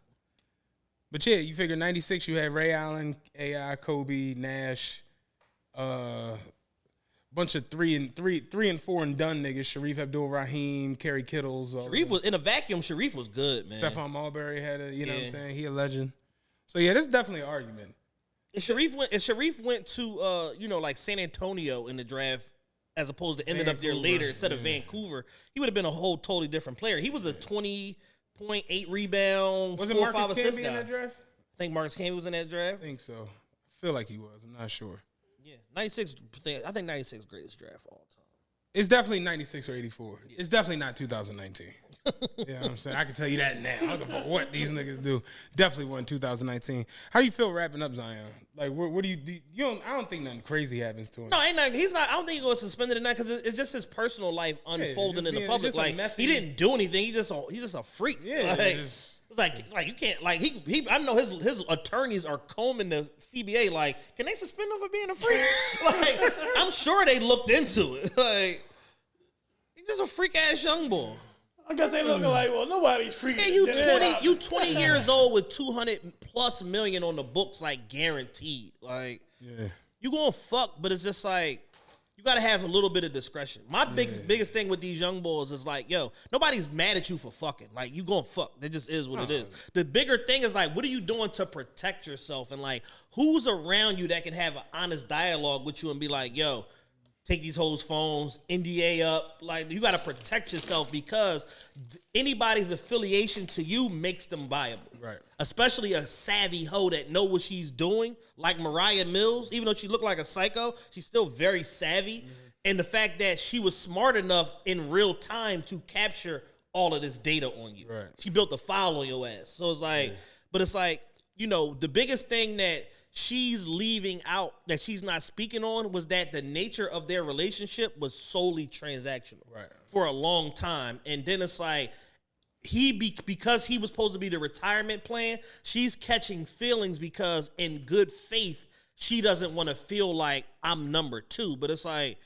But yeah, you figure 96, you had Ray Allen, AI, Kobe, Nash, bunch of 3 and 4 and done niggas. Sharif Abdul-Rahim, Kerry Kittles. Sharif was in a vacuum. Sharif was good, man. Stephon Marbury had a, you know what I'm Yeah. saying? He a legend. So yeah, this is definitely an argument. If Sharif went to like San Antonio in the draft as opposed to ended up there Vancouver, later instead of Vancouver, he would have been a whole totally different player. He was a 20.8 rebound, Was it 4 or 5 Marcus assist Camby guy. in that draft? I think Marcus Camby was in that draft. I think so. I feel like he was. I'm not sure. Yeah, 96. I think 96 greatest draft of all time. It's definitely 96 or 84. It's definitely not 2019. You know what I'm saying? I can tell you that now. I don't give a fuck what these niggas do. Definitely wasn't 2019. How you feel wrapping up Zion? Like, what do you do? I don't think nothing crazy happens to him. No, ain't not. He's not. I don't think he's going to suspend it or not because it's just his personal life unfolding in the it's public. just a Like messy- he didn't do anything. He's just a freak. Yeah, like, just- it's like you can't like he. I know his attorneys are combing the CBA. Like, can they suspend him for being a freak? Like, I'm sure they looked into it. Like, he's just a freak ass young boy. I guess they looking like, well, nobody's free. Hey, you 20 years old with 200+ million on the books, like guaranteed. Like, Yeah. you gonna fuck, but it's just like you gotta have a little bit of discretion. My biggest thing with these young boys is like, yo, nobody's mad at you for fucking. Like, you gonna fuck. It just is what it is. The bigger thing is like, what are you doing to protect yourself? And like, who's around you that can have an honest dialogue with you and be like, yo, take these hoes' phones, NDA up. Like, you got to protect yourself because anybody's affiliation to you makes them viable. Right. Especially a savvy hoe that know what she's doing, like Moriah Mills. Even though she looked like a psycho, she's still very savvy. And the fact that she was smart enough in real time to capture all of this data on you. Right. She built a file on your ass. So it's like, but it's like, you know, the biggest thing that she's leaving out, that she's not speaking on, was that the nature of their relationship was solely transactional for a long time. And then it's like, because he was supposed to be the retirement plan, she's catching feelings because in good faith, she doesn't want to feel like I'm number two. But it's like,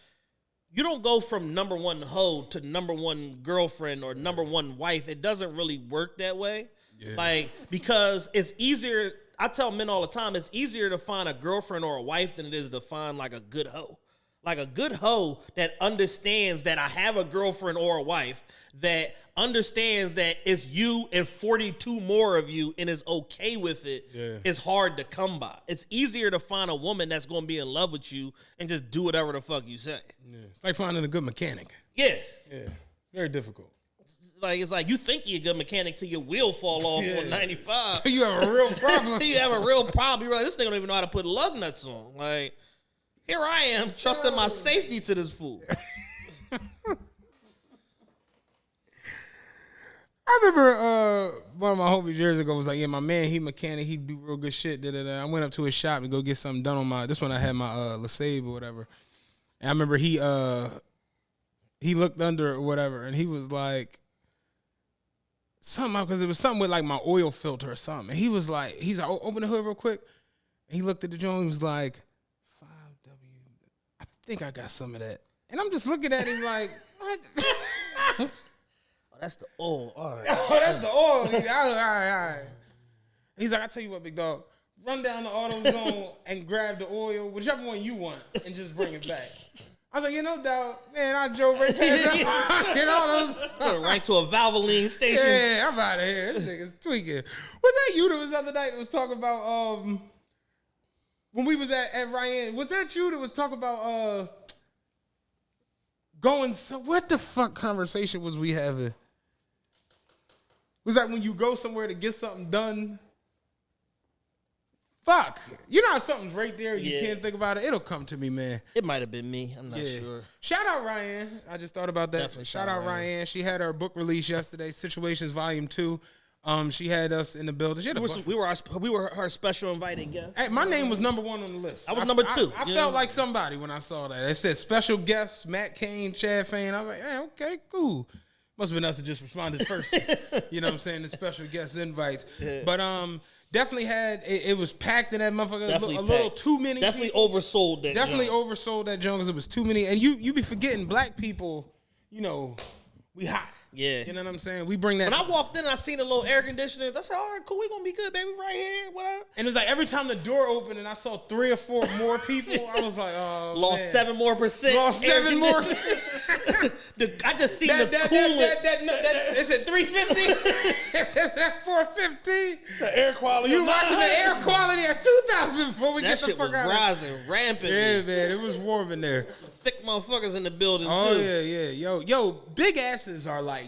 you don't go from number one hoe to number one girlfriend or number one wife. It doesn't really work that way. Yeah. Like, because it's easier. I tell men all the time, it's easier to find a girlfriend or a wife than it is to find like a good hoe. Like a good hoe that understands that I have a girlfriend or a wife, that understands that it's you and 42 more of you and is okay with it, is hard to come by. It's easier to find a woman that's going to be in love with you and just do whatever the fuck you say. Yeah. It's like finding a good mechanic. Yeah. Yeah. Very difficult. It's like you think you're a good mechanic till your wheel fall off on 95. So you have a real problem. You have a real problem. You're like, this nigga don't even know how to put lug nuts on. Like, here I am trusting my safety to this fool. I remember one of my homies years ago was like, yeah, my man, he mechanic, he do real good shit. Da-da-da. I went up to his shop to go get something done on my, this one I had my LeSabre or whatever. And I remember he looked under or whatever, and he was like, something, because it was something with like my oil filter or something. And he was like, open the hood real quick. And he looked at the joint, he was like, 5W, I think I got some of that. And I'm just looking at him like, what? Oh, that's the oil. All right. Oh, that's the oil. All right. He's like, I tell you what, big dog, run down the AutoZone and grab the oil, whichever one you want, and just bring it back. I was like, no doubt, man, I drove right past that. You know, those. Right to a Valvoline station. Yeah, I'm out of here. This nigga's tweaking. Was that you that was the other night that was talking about, when we was at Ryan, was that you that was talking about, what the fuck conversation was we having? Was that when you go somewhere to get something done? Fuck. You know how something's right there, you can't think about it? It'll come to me, man. It might have been me. I'm not sure. Shout out Ryan. I just thought about that. Definitely Shout out Ryan. She had her book release yesterday, Situations Volume 2. She had us in the building. We were her special invited guest. Hey, my name was number one on the list. I was number two. I felt like somebody when I saw that. It said special guests, Matt Cain, Chad Fain. I was like, hey, okay, cool. Must have been us that just responded first. You know what I'm saying? The special guest invites. But definitely had, it was packed in that motherfucker. Definitely a little too many Definitely people. oversold that Definitely junk. oversold that junk because it was too many. And you be forgetting black people, you know, we hot. Yeah. You know what I'm saying? We bring that. When I walked in, I seen a little air conditioner. I said, all right, cool, we gonna be good, baby, right here, whatever. And it was like every time the door opened and I saw 3 or 4 more people, I was like, oh, Lost man. 7 more percent. Lost 7 more. I just seen the coolant. Is it 350? Is that 450? The air quality. You watching the air quality at 2,000 before we That get the shit was fuck out. rising rampantly. Yeah, man, it was warm in there. Some thick motherfuckers in the building, Oh too. yeah. Yo, big asses are like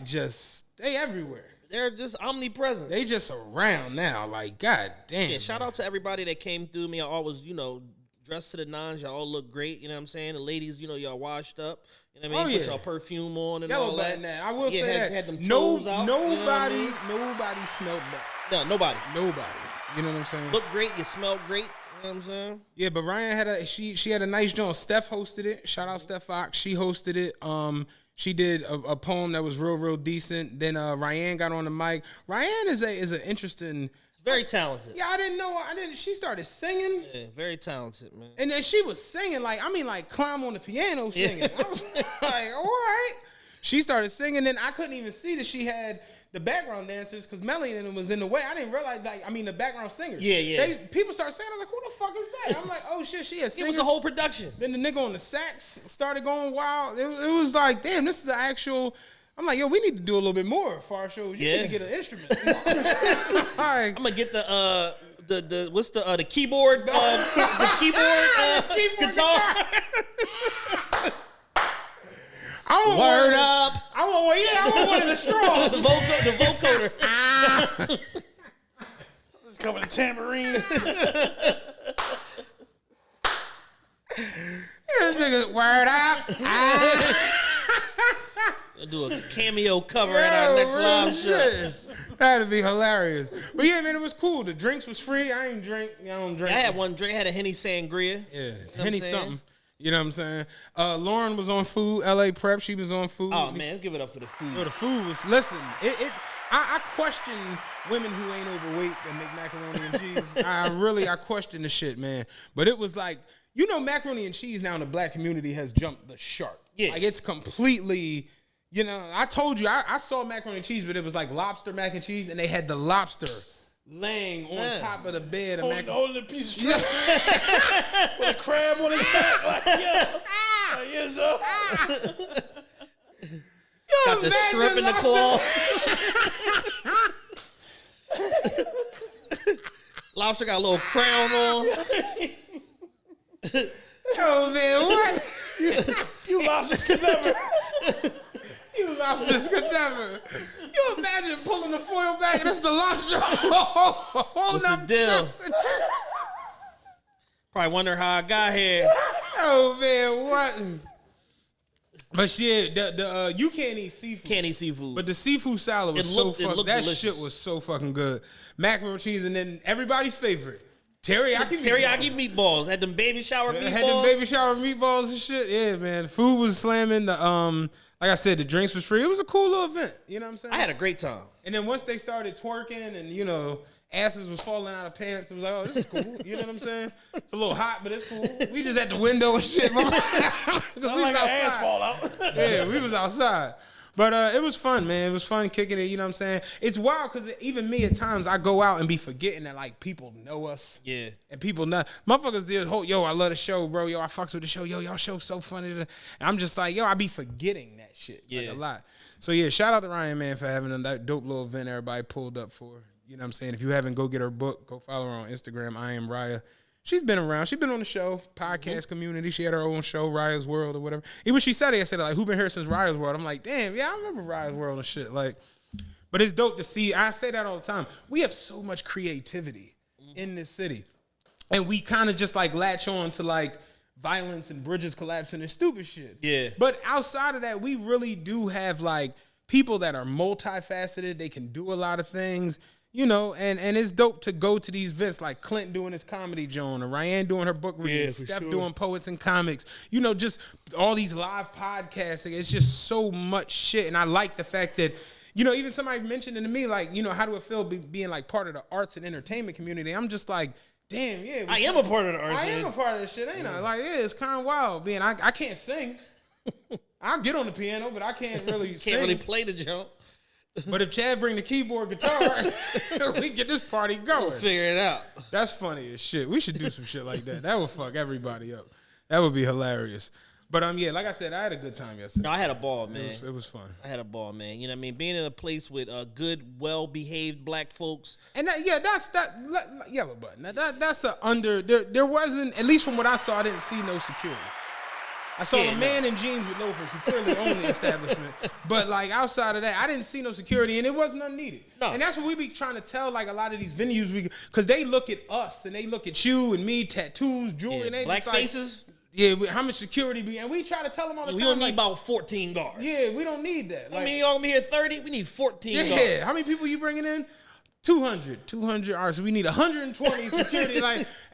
they everywhere. They're just omnipresent. They just around now. Like, god damn. Yeah, shout out to everybody that came through me. I always, dressed to the nines. Y'all all look great. You know what I'm saying? The ladies, y'all washed up. You know what I mean? Oh, Put yeah. y'all perfume on and Y'all all look better that. than that. I will say that. Had them toes out, nobody, you know what I mean? nobody smelled bad. No, nobody. Nobody. You know what I'm saying? Look great. You smell great. You know what I'm saying? Yeah, but Ryan had she had a nice joint. Steph hosted it. Shout out Steph Fox. She hosted it. She did a poem that was real decent. Then Ryan got on the mic. Ryan is an interesting. Very talented. Yeah, I didn't know. She started singing. Yeah, very talented, man. And then she was singing like climb on the piano singing. Yeah. I was like, all right. She started singing. Then I couldn't even see that she had the background dancers because Melanie and them was in the way. I didn't realize the background singers. Yeah. People started saying, I was like, who the fuck is that? I'm like, oh shit, she has singers. It was a whole production. Then the nigga on the sax started going wild. It was like, damn, this is an actual. I'm like, yo, we need to do a little bit more for our shows. You need to get an instrument. I'm gonna get the what's the keyboard the keyboard guitar. Word up. I want one of the straws. The vocoder. It's coming to tambourine. This nigga, word up. We'll do a cameo cover at our next live show. That'd be hilarious. But yeah, man, it was cool. The drinks was free. I ain't drink. I don't drink. I had one drink. I had a Henny Sangria. Yeah, Henny something. You know what I'm saying? Lauren was on food. LA Prep, she was on food. Oh man, give it up for the food. Yo, the food was. Listen, I question women who ain't overweight that make macaroni and cheese. I question the shit, man. But it was like, you know, macaroni and cheese now in the black community has jumped the shark. Yeah, like it's completely. You know, I told you I saw macaroni and cheese, but it was like lobster mac and cheese, and they had the lobster laying on top of the bed of macaroni. Holding a piece of shrimp with a crab on his back. Like, yeah, so. Got the shrimp in the claw. Lobster got a little crown on. Oh man, what? You lobsters could never. You lobsters could never. You imagine pulling the foil back and it's the lobster. What's the deal? Probably wonder how I got here. Oh man, what? But shit, the you can't eat seafood. Can't eat seafood. But the seafood salad was that delicious. Shit was so fucking good. Macaroni and cheese, and then everybody's favorite. Teriyaki meatballs. Had them baby shower meatballs. Had them baby shower meatballs and shit. Yeah, man. Food was slamming. The like I said, the drinks was free. It was a cool little event. You know what I'm saying? I had a great time. And then once they started twerking and, you know, asses was falling out of pants, it was like, oh, this is cool. You know what I'm saying? It's a little hot, but it's cool. We just at the window and shit. We like our ass fall out. Yeah, we was outside. But it was fun, man. It was fun kicking it, you know what I'm saying? It's wild because even me at times, I go out and be forgetting that, like, people know us. Yeah. And people not. Motherfuckers did, yo, I love the show, bro. Yo, I fucks with the show. Yo, y'all show so funny. And I'm just like, yo, I be forgetting that shit like, a lot. So, yeah, shout out to Ryan, man, for having that dope little event everybody pulled up for. You know what I'm saying? If you haven't, go get her book. Go follow her on Instagram. I am Raya. She's been around. She's been on the show, podcast community. She had her own show, Raya's World or whatever. Even she said it. I said, like, who been here since Raya's World? I'm like, damn, yeah, I remember Raya's World and shit. Like, but it's dope to see. I say that all the time. We have so much creativity in this city. And we kind of just, like, latch on to, like, violence and bridges collapsing and stupid shit. Yeah. But outside of that, we really do have, like, people that are multifaceted. They can do a lot of things. You know, and it's dope to go to these events like Clint doing his comedy joint, or Ryan doing her book reading, Steph doing poets and comics. You know, just all these live podcasts. It's just so much shit. And I like the fact that, you know, even somebody mentioned it to me, like, you know, how do it feel being like part of the arts and entertainment community? I'm just like, damn, yeah. I am a part of the arts. I am a part of this shit, ain't I? Like, yeah, it's kind of wild. I can't sing. I'll get on the piano, but I can't really sing. Can't really play the jump. But if Chad bring the keyboard guitar, we get this party going. We'll figure it out. That's funny as shit. We should do some shit like that. That would fuck everybody up. That would be hilarious. But yeah, like I said, I had a good time yesterday. No, I had a ball, man. It was fun. I had a ball, man. You know what I mean? Being in a place with good, well-behaved black folks. And that's that yellow button. That's a under. There wasn't, at least from what I saw, I didn't see no security. I saw a man in jeans with loafers who clearly owned the establishment. But, like, outside of that, I didn't see no security, and it wasn't unneeded. No. And that's what we be trying to tell, like, a lot of these venues. Because they look at us, and they look at you and me, tattoos, jewelry, and they black just faces? Like, how much security be? And we try to tell them all the time. We don't need about 14 guards. Yeah, we don't need that. Like, I mean, y'all gonna be here 30? We need 14 guards. Yeah, how many people you bringing in? 200. All right, so we need 120 security.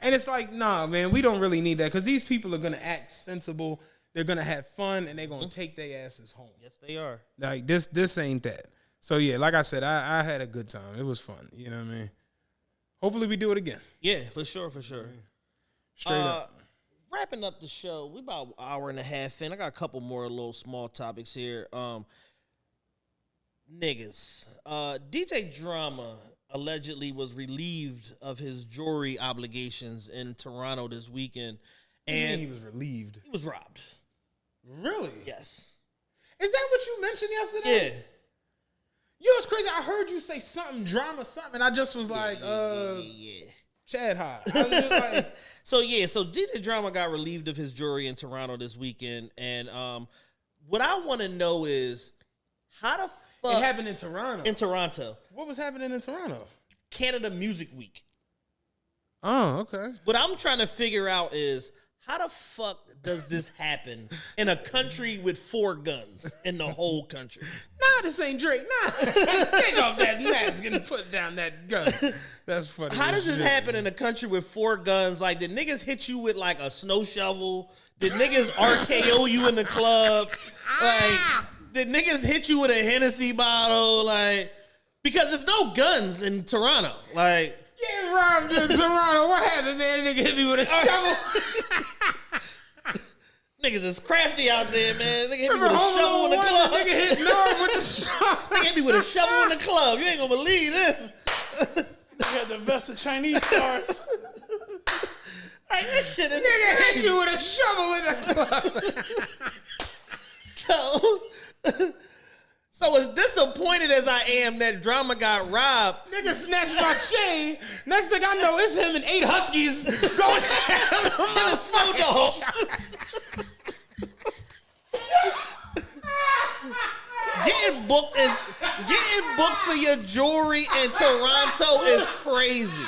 And it's like, nah, man, we don't really need that. Because these people are going to act sensible. They're going to have fun, and they're going to take their asses home. Yes, they are. Like, this ain't that. So, yeah, like I said, I had a good time. It was fun. You know what I mean? Hopefully we do it again. Yeah, for sure. Straight up. Wrapping up the show, we about an hour and a half in. I got a couple more little small topics here. Niggas. DJ Drama allegedly was relieved of his jury obligations in Toronto this weekend. And he was relieved. He was robbed. Really? Yes. Is that what you mentioned yesterday? Yeah. You know, it's crazy. I heard you say something, drama, something, and I just was like, Chad High. I was just like, so DJ Drama got relieved of his jury in Toronto this weekend, and what I want to know is how the fuck It happened in Toronto. in Toronto, What was happening in Toronto? Canada Music Week. Oh, okay. What I'm trying to figure out is how the fuck does this happen in a country with 4 guns in the whole country? Nah, this ain't Drake. Nah. Take off that mask and put down that gun. That's funny. How as does this shit. happen in a country with 4 guns? Like, did niggas hit you with like a snow shovel? Did niggas RKO you in the club? Like, did niggas hit you with a Hennessy bottle? Like, because there's no guns in Toronto. Like, Get robbed in Toronto. What happened, man? Nigga hit me with a shovel. niggas is crafty out there, man. Nigga hit me with a Remember Home shovel in the Alone 1? club. Nigga hit Norm with the shovel. Nigga hit me with a shovel in the club. You ain't gonna believe this. They had the vest of Chinese stars. Like, this shit is Nigga crazy. hit you with a shovel in the club. So as disappointed as I am that Drama got robbed, Nigga snatched my chain. Next thing I know, it's him and 8 huskies going him and Snow Dogs. Getting booked for your jewelry in Toronto is crazy.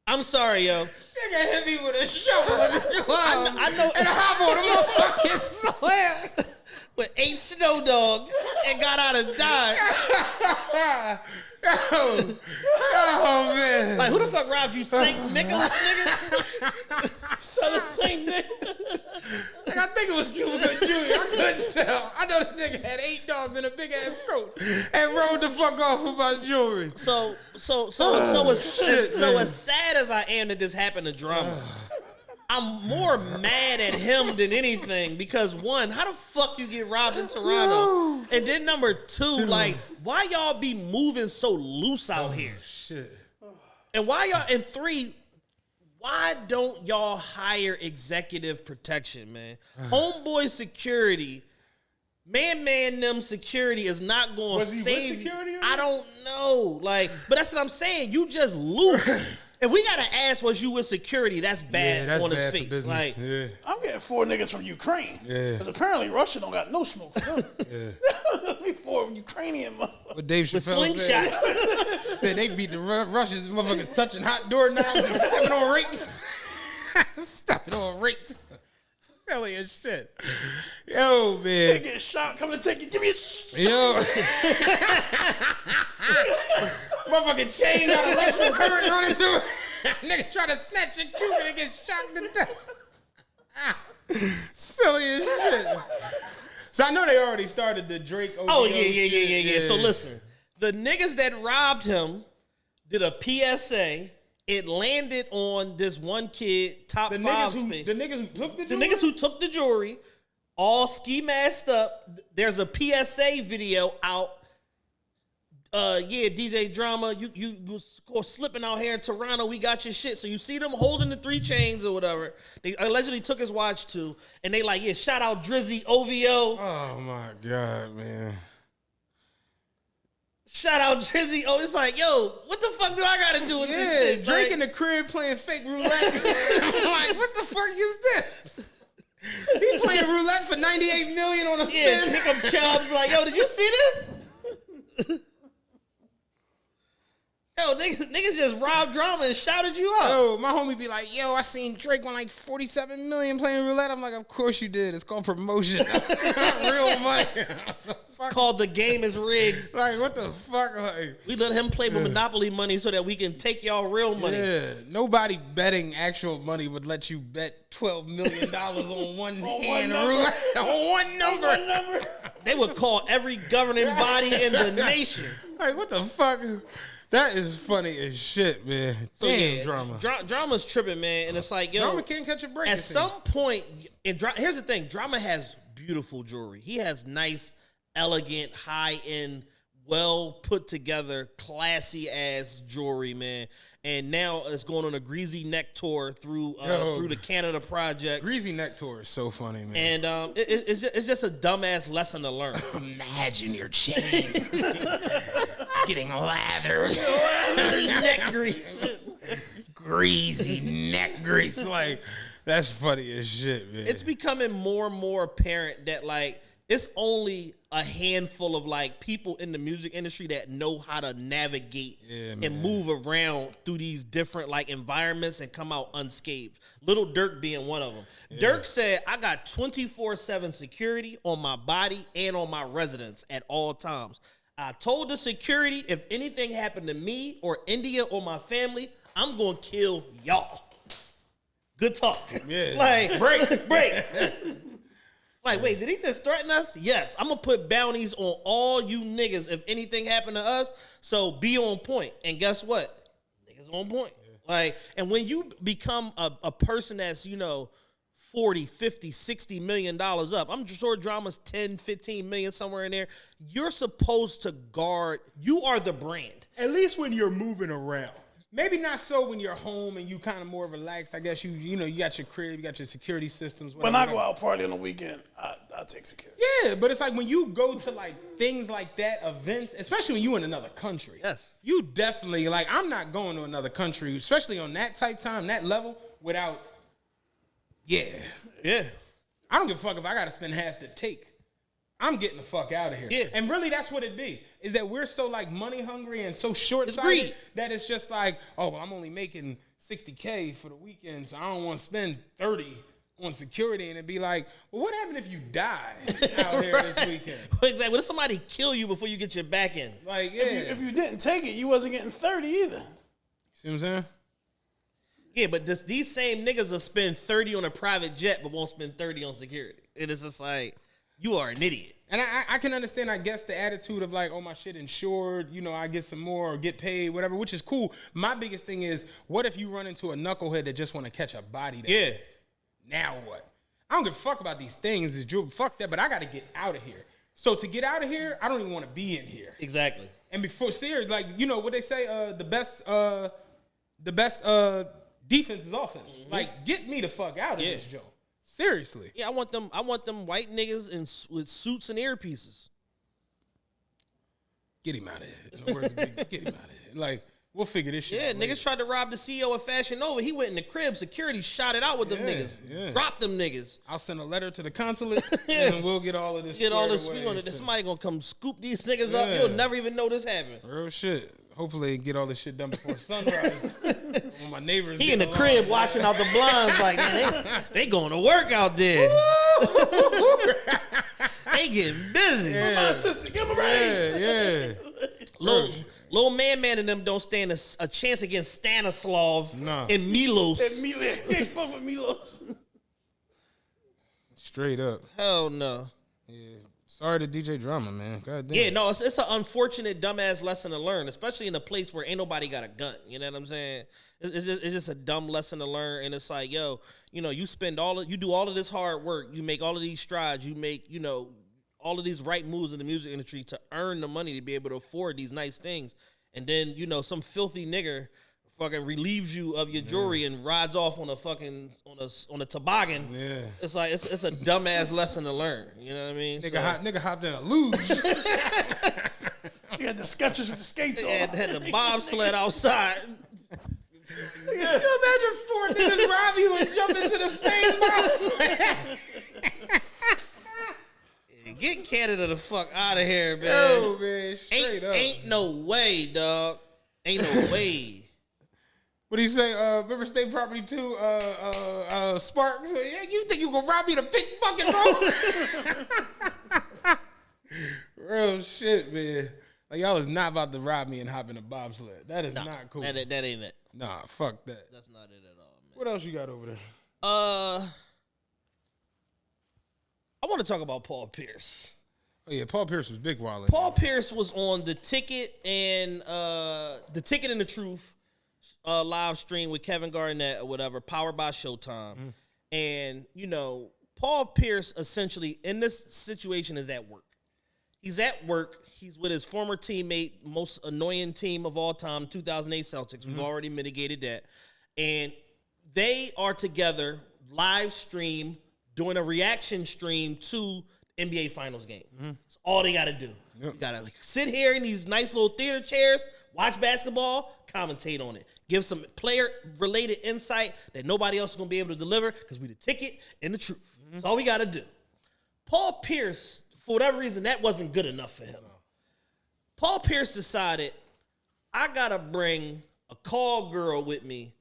I'm sorry, yo. Nigga hit me with a shovel in the club. I know. And I hop on a motherfucking sled. With 8 Snow Dogs and got out of Dodge. Oh, man. Like, who the fuck robbed you? St. Nicholas, nigga? So the same thing. Like, I think it was Cuba Gooding Jr. I couldn't tell. I know the nigga had 8 dogs in a big ass coat and rode the fuck off with my jewelry. So as sad as I am that this happened to Drama, I'm more mad at him than anything because 1, how the fuck you get robbed in Toronto? And then number 2, like, why y'all be moving so loose out here? Shit. And why y'all, and 3, why don't y'all hire executive protection, man? Homeboy security, man, them security is not going to Was he with save you. security or I not? don't know. Like, but that's what I'm saying. You just loose. If we got to ask, was you with security? That's bad Yeah, that's on his bad face. for business. Like, Yeah. I'm getting 4 niggas from Ukraine. Yeah. Because apparently Russia don't got no smoke for them. Yeah. 4 Ukrainian motherfuckers. What Dave with Chappelle said. slingshots. Said they beat the Russians, motherfuckers touching hot doorknobs and stepping on rakes. Stepping on rakes. Silly as shit. Yo, They man. get shot, come and take you. Give me a Yo. Motherfucking chain got electrical current running through it. Nigga try to snatch your Cuban and get shot to death. Silly as shit. So I know they already started the Drake OVO Oh, yeah. shit. So listen, the niggas that robbed him did a PSA. It landed on this one kid, top The 5 niggas, spin. the niggas who took the The jewelry? niggas who took the jewelry, all ski masked up. There's a PSA video out. DJ Drama, you slipping out here in Toronto. We got your shit. So you see them holding the 3 chains or whatever. They allegedly took his watch too, and they like, yeah, shout out Drizzy OVO. Oh my God, man. Shout out Drizzy. Oh, it's like, yo, what the fuck do I gotta do with Yeah, this shit? Drake Like, in the crib playing fake roulette. I'm like, what the fuck is this? He playing roulette for 98 million on a yeah, spin. pick up Chubbs. Like, yo, did you see this? Yo, niggas just robbed Drama and shouted you out. Yo, my homie be like, yo, I seen Drake won like 47 million playing roulette. I'm like, of course you did. It's called promotion. Not real money. Called The Game Is Rigged. Like, what the fuck? Like, We let him play with Monopoly money so that we can take y'all real money. yeah, nobody betting actual money would let you bet $12 million on one hand number. roulette. On one number. They would call every governing body in the nation. Like, what the fuck? That is funny as shit, man. So, Damn, yeah, Drama. Drama's tripping, man. And it's like, yo, Drama can't catch a break. at it some seems. point, here's the thing. Drama has beautiful jewelry. He has nice, elegant, high-end, well put together, classy ass jewelry, man. And now it's going on a greasy neck tour through the Canada Project. Greasy Neck Tour is so funny, man. And it's just a dumbass lesson to learn. Imagine your chain getting lathered. Neck grease. Greasy neck grease. Like, That's funny as shit, man. It's becoming more and more apparent that like it's only a handful of like people in the music industry that know how to navigate and move around through these different like environments and come out unscathed. Lil Durk being one of them. Durk said, I got 24/7 security on my body and on my residence at all times. I told the security if anything happened to me or India or my family, I'm going to kill y'all. Good talk. Yeah. Like, break. Like, wait, did he just threaten us? Yes. I'm going to put bounties on all you niggas if anything happened to us. So be on point. And guess what? Niggas on point. Yeah. Like, and when you become a person that's, 40, 50, 60 million dollars up, I'm sure Drama's 10, 15 million somewhere in there. You're supposed to guard. You are the brand. At least when you're moving around. Maybe not so when you're home and you kind of more relaxed. I guess you got your crib, you got your security systems. When I go out party on the weekend, I take security. Yeah, but it's like when you go to like things like that, events, especially when you in another country. Yes. You definitely, like, I'm not going to another country, especially on that type time, that level, without, Yeah. I don't give a fuck if I got to spend half the take. I'm getting the fuck out of here. Yeah. And really, that's what it be. Is that we're so, like, money hungry and so short-sighted greed. that it's just like, oh, well, I'm only making $60K for the weekend, so I don't want to spend 30 on security. And it'd be like, well, what happened if you die out here this weekend? Exactly. What if somebody kill you before you get your back in? Like, yeah. If you didn't take it, you wasn't getting 30 either. See what I'm saying? Yeah, but these same niggas will spend 30 on a private jet but won't spend 30 on security. And it's just like, you are an idiot. And I can understand, I guess, the attitude of like, oh, my shit insured, I get some more or get paid, whatever, which is cool. My biggest thing is, what if you run into a knucklehead that just want to catch a body there? Yeah. Now what? I don't give a fuck about these things. Fuck that, but I got to get out of here. So to get out of here, I don't even want to be in here. Exactly. And before, serious, like, what they say, the best defense is offense. Mm-hmm. Like, get me the fuck out of this joint. Seriously. Yeah, I want them white niggas with suits and earpieces. Get him out of here. No words, get him out of here. Like, we'll figure this shit out. Yeah, niggas tried to rob the CEO of Fashion Nova. He went in the crib. Security shot it out with them niggas. Yeah. Dropped them niggas. I'll send a letter to the consulate and we'll get all of this. Get all this sweet on it. Somebody gonna come scoop these niggas up. You'll never even know this happened. Real shit. Hopefully get all this shit done before sunrise. When my neighbors he in the crib watching out the blinds like, man, they going to work out there. They getting busy. Yeah. My sister, give him a raise. Yeah. Little man and them don't stand a chance against Stanislav and Milos. He ain't fuck with Milos. Straight up. Hell no. Yeah. Sorry to DJ Drama, man. God damn. Yeah, no, it's an unfortunate, dumbass lesson to learn, especially in a place where ain't nobody got a gun. You know what I'm saying? It's just a dumb lesson to learn, and it's like, yo, you do all of this hard work, you make all of these strides, you make, all of these right moves in the music industry to earn the money to be able to afford these nice things, and then some filthy nigger fucking relieves you of your jewelry and rides off on a fucking on a toboggan. Yeah, it's like it's a dumbass lesson to learn. You know what I mean? Nigga hopped in a luge. He had the sketches with the skates on. Had the bobsled outside. Can you imagine 4 niggas rob you and jump into the same bobsled? Get Canada the fuck out of here, man. Yo, man, straight up. Ain't no way, dog. Ain't no way. What do you say? River State Property 2, Sparks. Yeah, you think you gonna rob me the pink fucking road? Real shit, man. Like, y'all is not about to rob me and hop in a bobsled. That is not cool. That ain't it. Nah, fuck that. That's not it at all, man. What else you got over there? I want to talk about Paul Pierce. Oh yeah, Paul Pierce was big wildin'. Paul Pierce was on the Ticket and the Truth live stream with Kevin Garnett or whatever, powered by Showtime. And Paul Pierce essentially in this situation is at work. He's at work. He's with his former teammate, most annoying team of all time, 2008 Celtics. We've already mitigated that. And they are together, live stream, doing a reaction stream to NBA Finals game. That's all they got to do. Yep. You got to sit here in these nice little theater chairs, Watch basketball, commentate on it. Give some player-related insight that nobody else is going to be able to deliver because we the ticket and the truth. That's all we got to do. Paul Pierce, for whatever reason, that wasn't good enough for him. Paul Pierce decided, I got to bring a call girl with me,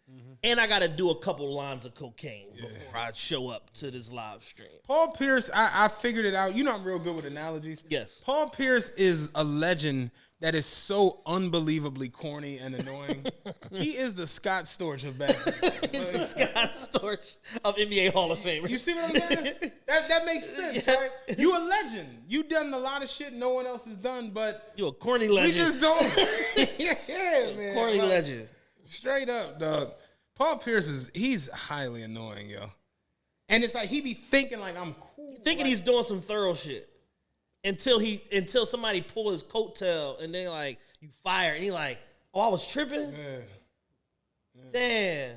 and I got to do a couple lines of cocaine before I show up to this live stream. Paul Pierce, I figured it out. You know I'm real good with analogies. Yes. Paul Pierce is a legend that is so unbelievably corny and annoying. He is the Scott Storch of basketball. He's the Scott Storch of NBA Hall of Fame. You see what I'm saying? That makes sense, right? You a legend. You done a lot of shit no one else has done, but You a corny legend. we just don't. Yeah, man. Corny Like, legend. Straight up, dog. Paul Pierce he's highly annoying, yo. And it's like he be thinking like I'm cool. Thinking like, he's doing some thorough shit. Until somebody pull his coattail and then like you fire and he like, oh, I was tripping. Damn.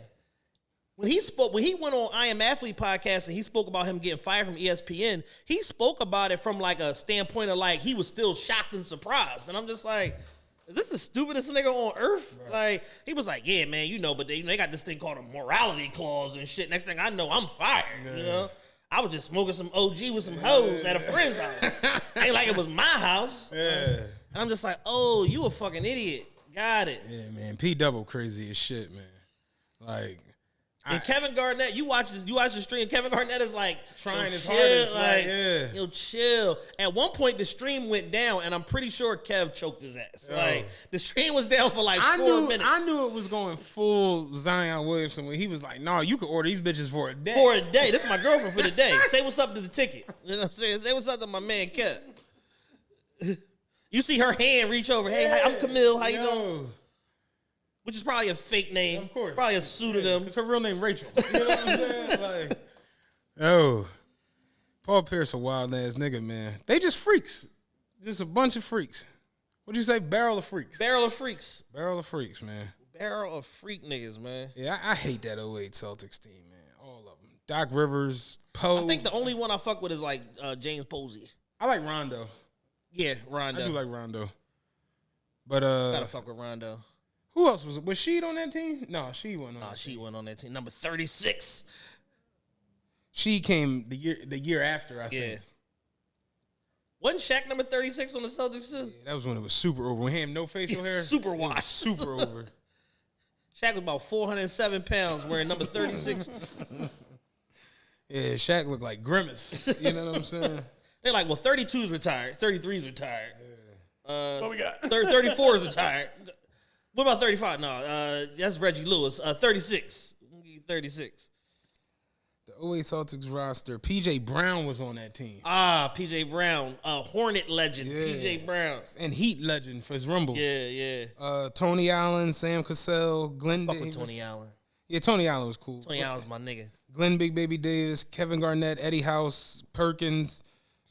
When he went on I Am Athlete podcast and he spoke about him getting fired from ESPN, he spoke about it from like a standpoint of like he was still shocked and surprised. And I'm just like, is this the stupidest nigga on earth? Right. Like, he was like, yeah, man, you know, but they got this thing called a morality clause and shit. Next thing I know, I'm fired, you know? I was just smoking some OG with some hoes at a friend's house. Ain't like it was my house. Yeah. And I'm just like, oh, you a fucking idiot. Got it. Yeah, man. P Double crazy as shit, man. Like, And Kevin Garnett, you watch the stream. Kevin Garnett is like trying his chill, hardest, like, yeah. yo, chill. At one point, the stream went down, and I'm pretty sure Kev choked his ass. Yo. Like the stream was down for like 4 minutes. I knew it was going full Zion Williamson when he was like, "No, you can order these bitches for a day." For a day. This is my girlfriend for the day. Say what's up to the ticket. You know what I'm saying? Say what's up to my man Kev. You see her hand reach over. Hey, hi, I'm Camille. How you doing? Which is probably a fake name. Of course. Probably a pseudonym. It's her real name, Rachel. You know what I'm saying? Like, oh, Paul Pierce a wild ass nigga, man. They just freaks. Just a bunch of freaks. What'd you say? Barrel of freaks. Barrel of freaks. Barrel of freaks, man. Barrel of freak niggas, man. Yeah, I hate that 08 Celtics team, man. All of them. Doc Rivers, Poe. I think the only one I fuck with is like James Posey. I like Rondo. Yeah, Rondo. I do like Rondo. But Gotta fuck with Rondo. who else was Sheed on that team? No, she wasn't on Nah, that she team. went on that team. Number 36. She came the year after, I Yeah. think. Wasn't Shaq number 36 on the Celtics too? Yeah, that was when it was super over. We had no facial hair. Super It was wide. super over. Shaq was about 407 pounds wearing number 36. Yeah, Shaq looked like Grimace. You know what I'm saying? They're like, well, 32's retired. 33's retired. What we got? 34 is retired. What about 35? No, that's Reggie Lewis. 36. 36. The 08 Celtics roster, PJ Brown was on that team. Ah, P.J. Brown. Hornet legend. Yeah. P.J. Brown. And Heat legend for his Rumbles. Yeah. Tony Allen, Sam Cassell, Glenn Fuck with Davis. Tony Allen. Yeah, Tony Allen was cool. Tony Allen's my nigga. Glenn Big Baby Davis, Kevin Garnett, Eddie House, Perkins.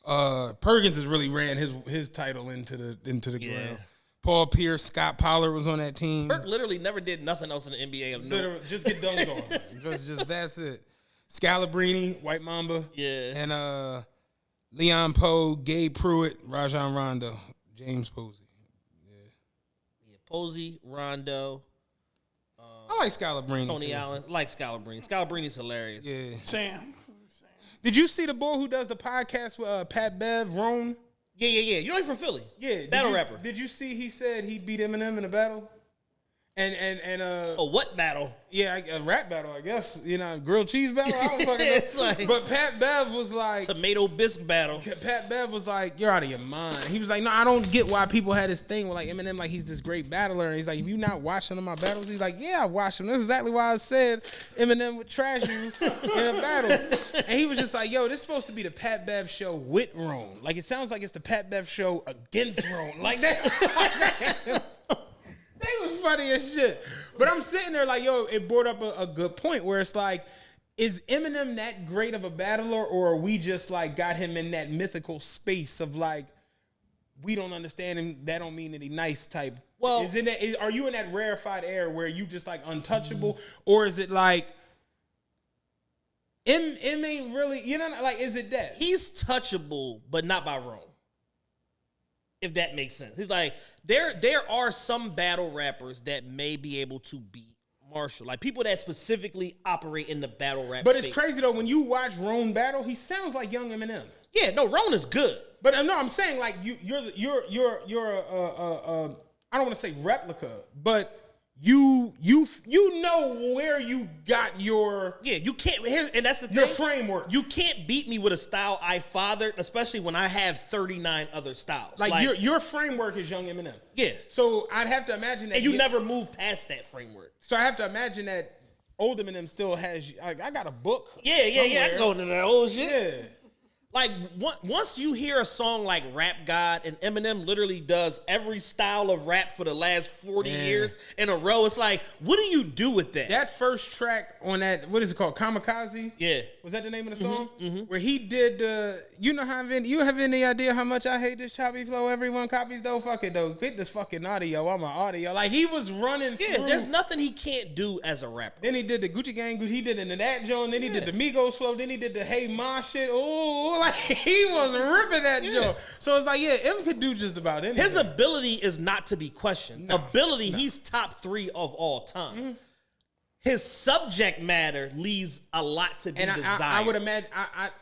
Perkins has really ran his title into the Yeah. ground. Paul Pierce, Scott Pollard was on that team. Kirk literally never did nothing else in the NBA of note. Literally, just get dunked on. just that's it. Scalabrini, White Mamba. Yeah. And Leon Poe, Gabe Pruitt, Rajon Rondo, James Posey. Yeah, Posey, Rondo, I like Scalabrini. Tony too. Allen. Like Scalabrini. Scalabrini's hilarious. Yeah. Sam. Did you see the boy who does the podcast with Pat Bev, Roan? Yeah. You know he's from Philly. Yeah. Battle rapper. Did you see he said he beat Eminem in a battle? And Oh, what battle? yeah, a rap battle, I guess. You know, grilled cheese battle. I don't fucking know. It's like- but Pat Bev was like, Tomato bisque battle. Pat Bev was like, you're out of your mind. He was like, no, I don't get why people had this thing with like Eminem, like he's this great battler. And he's like, have you not watched some of my battles? He's like, yeah, I watched them. That's exactly why I said Eminem would trash you in a battle. And he was just like, yo, this is supposed to be the Pat Bev show with Rome. Like it sounds like it's the Pat Bev show against Rome. Like that. They was funny as shit. But I'm sitting there like, yo, it brought up a good point where it's like, is Eminem that great of a battler, or are we just like got him in that mythical space of like, we don't understand him, that don't mean that he nice type? Well- are you in that rarefied air where you just like untouchable, or is it like M ain't really, you know, like is it that? He's touchable, but not by Rome. if that makes sense. He's like, there are some battle rappers that may be able to beat Marshall, like people that specifically operate in the battle rap. But space. it's crazy though when you watch Roan battle, he sounds like young Eminem. Yeah, no, Roan is good. But no, I'm saying like you're I don't want to say replica, but you know where you got your You can't. And that's the thing. your framework. You can't beat me with a style I fathered, especially when I have 39 other styles. Like your framework is young Eminem. Yeah. So I'd have to imagine that And you never move past that framework. So I have to imagine that old Eminem still has. Like, I got a book. Yeah. I go into that old shit. Yeah. Like, once you hear a song like Rap God, and Eminem literally does every style of rap for the last 40 years in a row, it's like, what do you do with that? That first track on that, what is it called? Kamikaze? Yeah. Was that the name of the song? Where he did, you have any idea how much I hate this choppy flow? Everyone copies though? Fuck it though. Get this fucking audio. I'm an audio. Like, he was running through. There's nothing he can't do as a rapper. Then he did the Gucci Gang. He did into that joint. Then he did the Migos flow. Then he did the Hey Ma shit. Oh, like he was ripping that joint. So it's like, M could do just about anything. His ability is not to be questioned. He's top 3 of all time. His subject matter leaves a lot to be desired. I would imagine,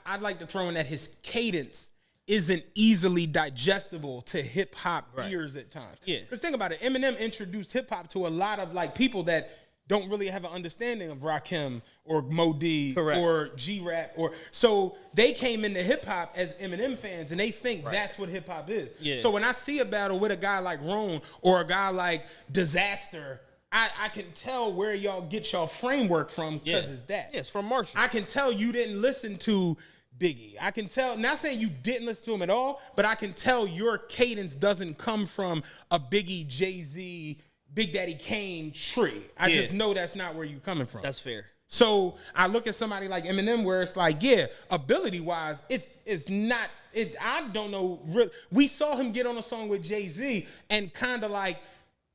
I'd like to throw in that his cadence isn't easily digestible to hip hop ears at times. Yeah. Because think about it, Eminem introduced hip hop to a lot of like people that don't really have an understanding of Rakim or Mo D or G-Rap. So they came into hip hop as Eminem fans and they think that's what hip hop is. Yeah. So when I see a battle with a guy like Roan or a guy like Disaster, I can tell where y'all get y'all framework from because it's that. Yeah, it's from Marshall. I can tell you didn't listen to Biggie. I can tell, not saying you didn't listen to him at all, but I can tell your cadence doesn't come from a Biggie, Jay-Z, Big Daddy Kane tree. I just know that's not where you're coming from. That's fair. So I look at somebody like Eminem where it's like, ability-wise, it's not, I don't know. We saw him get on a song with Jay-Z and kind of like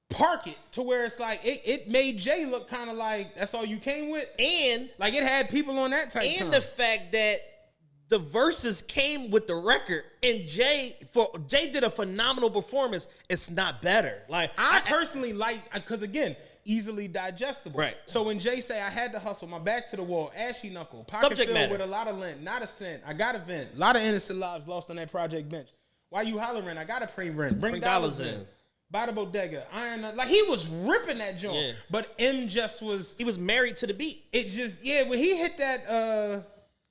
park it to where it's like, it made Jay look kind of like, that's all you came with? And like it had people on that type and the fact that the verses came with the record, and Jay did a phenomenal performance. It's not better. Like I personally like, because again, easily digestible. Right. So when Jay say I had to hustle, my back to the wall, ashy knuckle, pocket Subject filled matter. with a lot of lint, not a cent. I got a vent. A lot of innocent lives lost on that project bench. Why you hollering? I gotta pay rent. Bring dollars in. Buy the bodega. Iron. Like he was ripping that joint. Yeah. But M just was. He was married to the beat. It just when he hit that.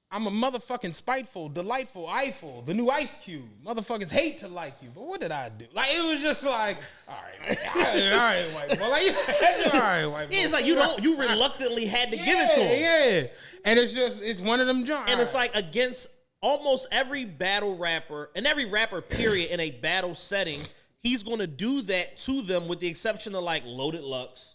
I'm a motherfucking spiteful, delightful, Eiffel, the new Ice Cube. Motherfuckers hate to like you, but what did I do? Like, it was just like, all right, white boy. Like, all right, white boy. Yeah, it's like you reluctantly had to give it to him. Yeah, and it's one of them joints. And it's like against almost every battle rapper, and every rapper, period, in a battle setting, he's going to do that to them with the exception of like Loaded Lux,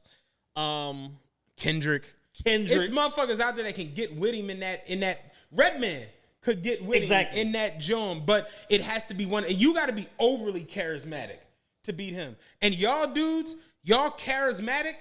Kendrick. It's motherfuckers out there that can get with him in that Redman could get with him in that joint, but it has to be one. And you got to be overly charismatic to beat him. And y'all dudes, y'all charismatic.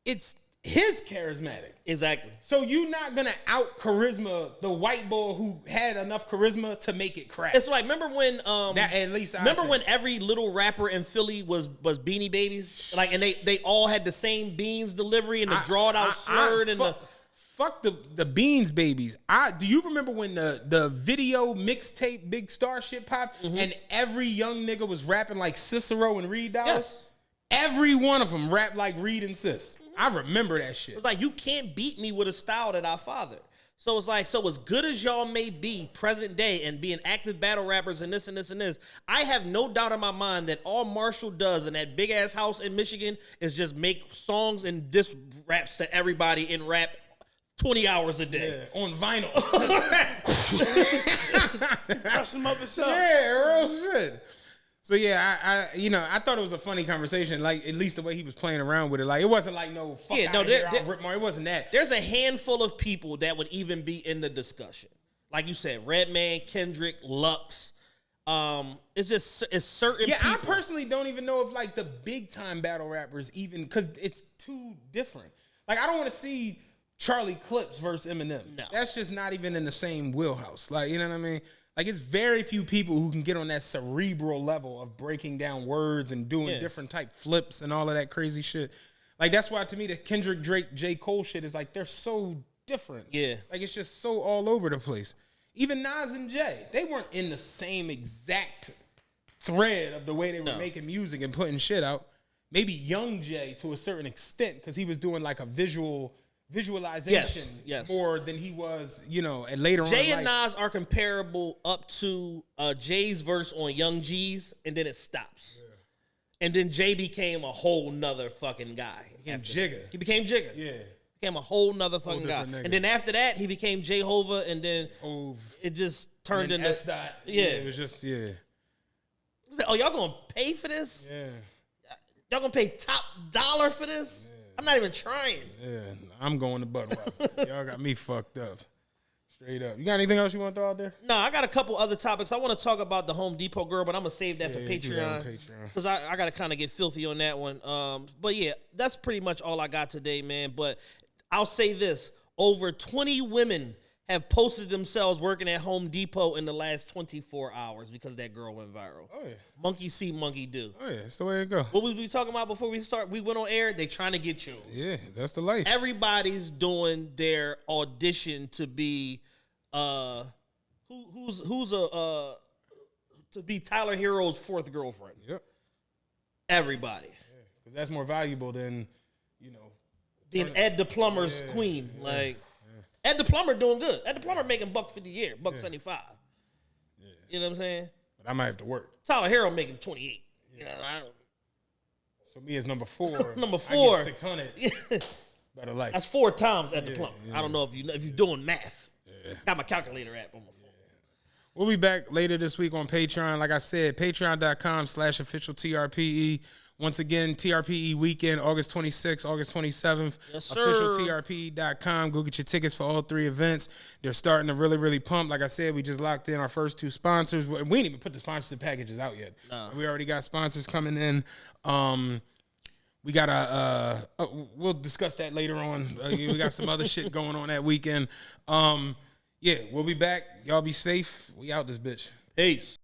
It's his charismatic. Exactly. So you're not gonna out charisma the white boy who had enough charisma to make it crack. It's like remember when when every little rapper in Philly was Beanie Babies, like, and they all had the same Beans delivery and the drawed out slurred and fuck the Beans Babies. Do you remember when the video mixtape Big Star shit popped and every young nigga was rapping like Cicero and Reed Dollaz? Yes. Every one of them rapped like Reed and Cis. I remember that shit. It's like, you can't beat me with a style that I fathered. So it's like, so as good as y'all may be present day and being active battle rappers and this and this and this, I have no doubt in my mind that all Marshall does in that big ass house in Michigan is just make songs and diss raps to everybody in rap 20 hours a day. Yeah, on vinyl. Press them up himself. Yeah, real shit. So yeah, I thought it was a funny conversation. Like, at least the way he was playing around with it. Like, it wasn't like no fuck out of here, I'll rip more. It wasn't that. There's a handful of people that would even be in the discussion. Like you said, Redman, Kendrick, Lux. It's certain people. I personally don't even know if like the big time battle rappers even, because it's too different. Like, I don't want to see Charlie Clips versus Eminem. No. That's just not even in the same wheelhouse. Like, you know what I mean? Like, it's very few people who can get on that cerebral level of breaking down words and doing different type flips and all of that crazy shit. Like, that's why, to me, the Kendrick, Drake, J. Cole shit is like, they're so different. Yeah. Like, it's just so all over the place. Even Nas and Jay, they weren't in the same exact thread of the way they were making music and putting shit out. Maybe Young Jay to a certain extent, because he was doing like a visualization more than he was, you know, and later on. Jay and Nas are comparable up to Jay's verse on Young G's, and then it stops. Yeah. And then Jay became a whole nother fufucking guy. He became Jigga. Yeah. Became a whole nother fucking guy. Nigga. And then after that, he became Jehovah, and then it just turned into S-Dot. Yeah. It was just, Oh, y'all gonna pay for this? Yeah. Y'all gonna pay top dollar for this? Yeah. I'm not even trying. Yeah, I'm going to Budweiser. Y'all got me fucked up. Straight up. You got anything else you want to throw out there? No, I got a couple other topics. I want to talk about the Home Depot girl, but I'm going to save that for Patreon. Because I got to kind of get filthy on that one. But yeah, that's pretty much all I got today, man. But I'll say this. Over 20 women have posted themselves working at Home Depot in the last 24 hours because that girl went viral. Oh, yeah. Monkey see, monkey do. Oh, yeah. That's the way it go. What was we talking about before we start? We went on air. They trying to get you. Yeah, that's the life. Everybody's doing their audition to be who's to be Tyler Hero's fourth girlfriend. Yep. Everybody. Because that's more valuable than, you know, than Ed the Plumber's queen. Like Ed the Plumber doing good. Ed the Plumber making $150 a year, $175. Yeah. You know what I'm saying? But I might have to work. Tyler Hero making 28. You know, so me as number 4. Number 4. I get 600. Better life. That's 4 times Ed the Plumber. I don't know if you're doing math. Yeah. Got my calculator app on my phone. We'll be back later this week on Patreon. Like I said, patreon.com/official TRPE. Once again, TRPE weekend, August 26th, August 27th. Yes, sir. OfficialTRPE.com. Go get your tickets for all 3 events. They're starting to really, really pump. Like I said, we just locked in our first 2 sponsors. We didn't even put the sponsorship packages out yet. No. We already got sponsors coming in. We got we'll discuss that later on. We got some other shit going on that weekend. Yeah, we'll be back. Y'all be safe. We out this bitch. Peace.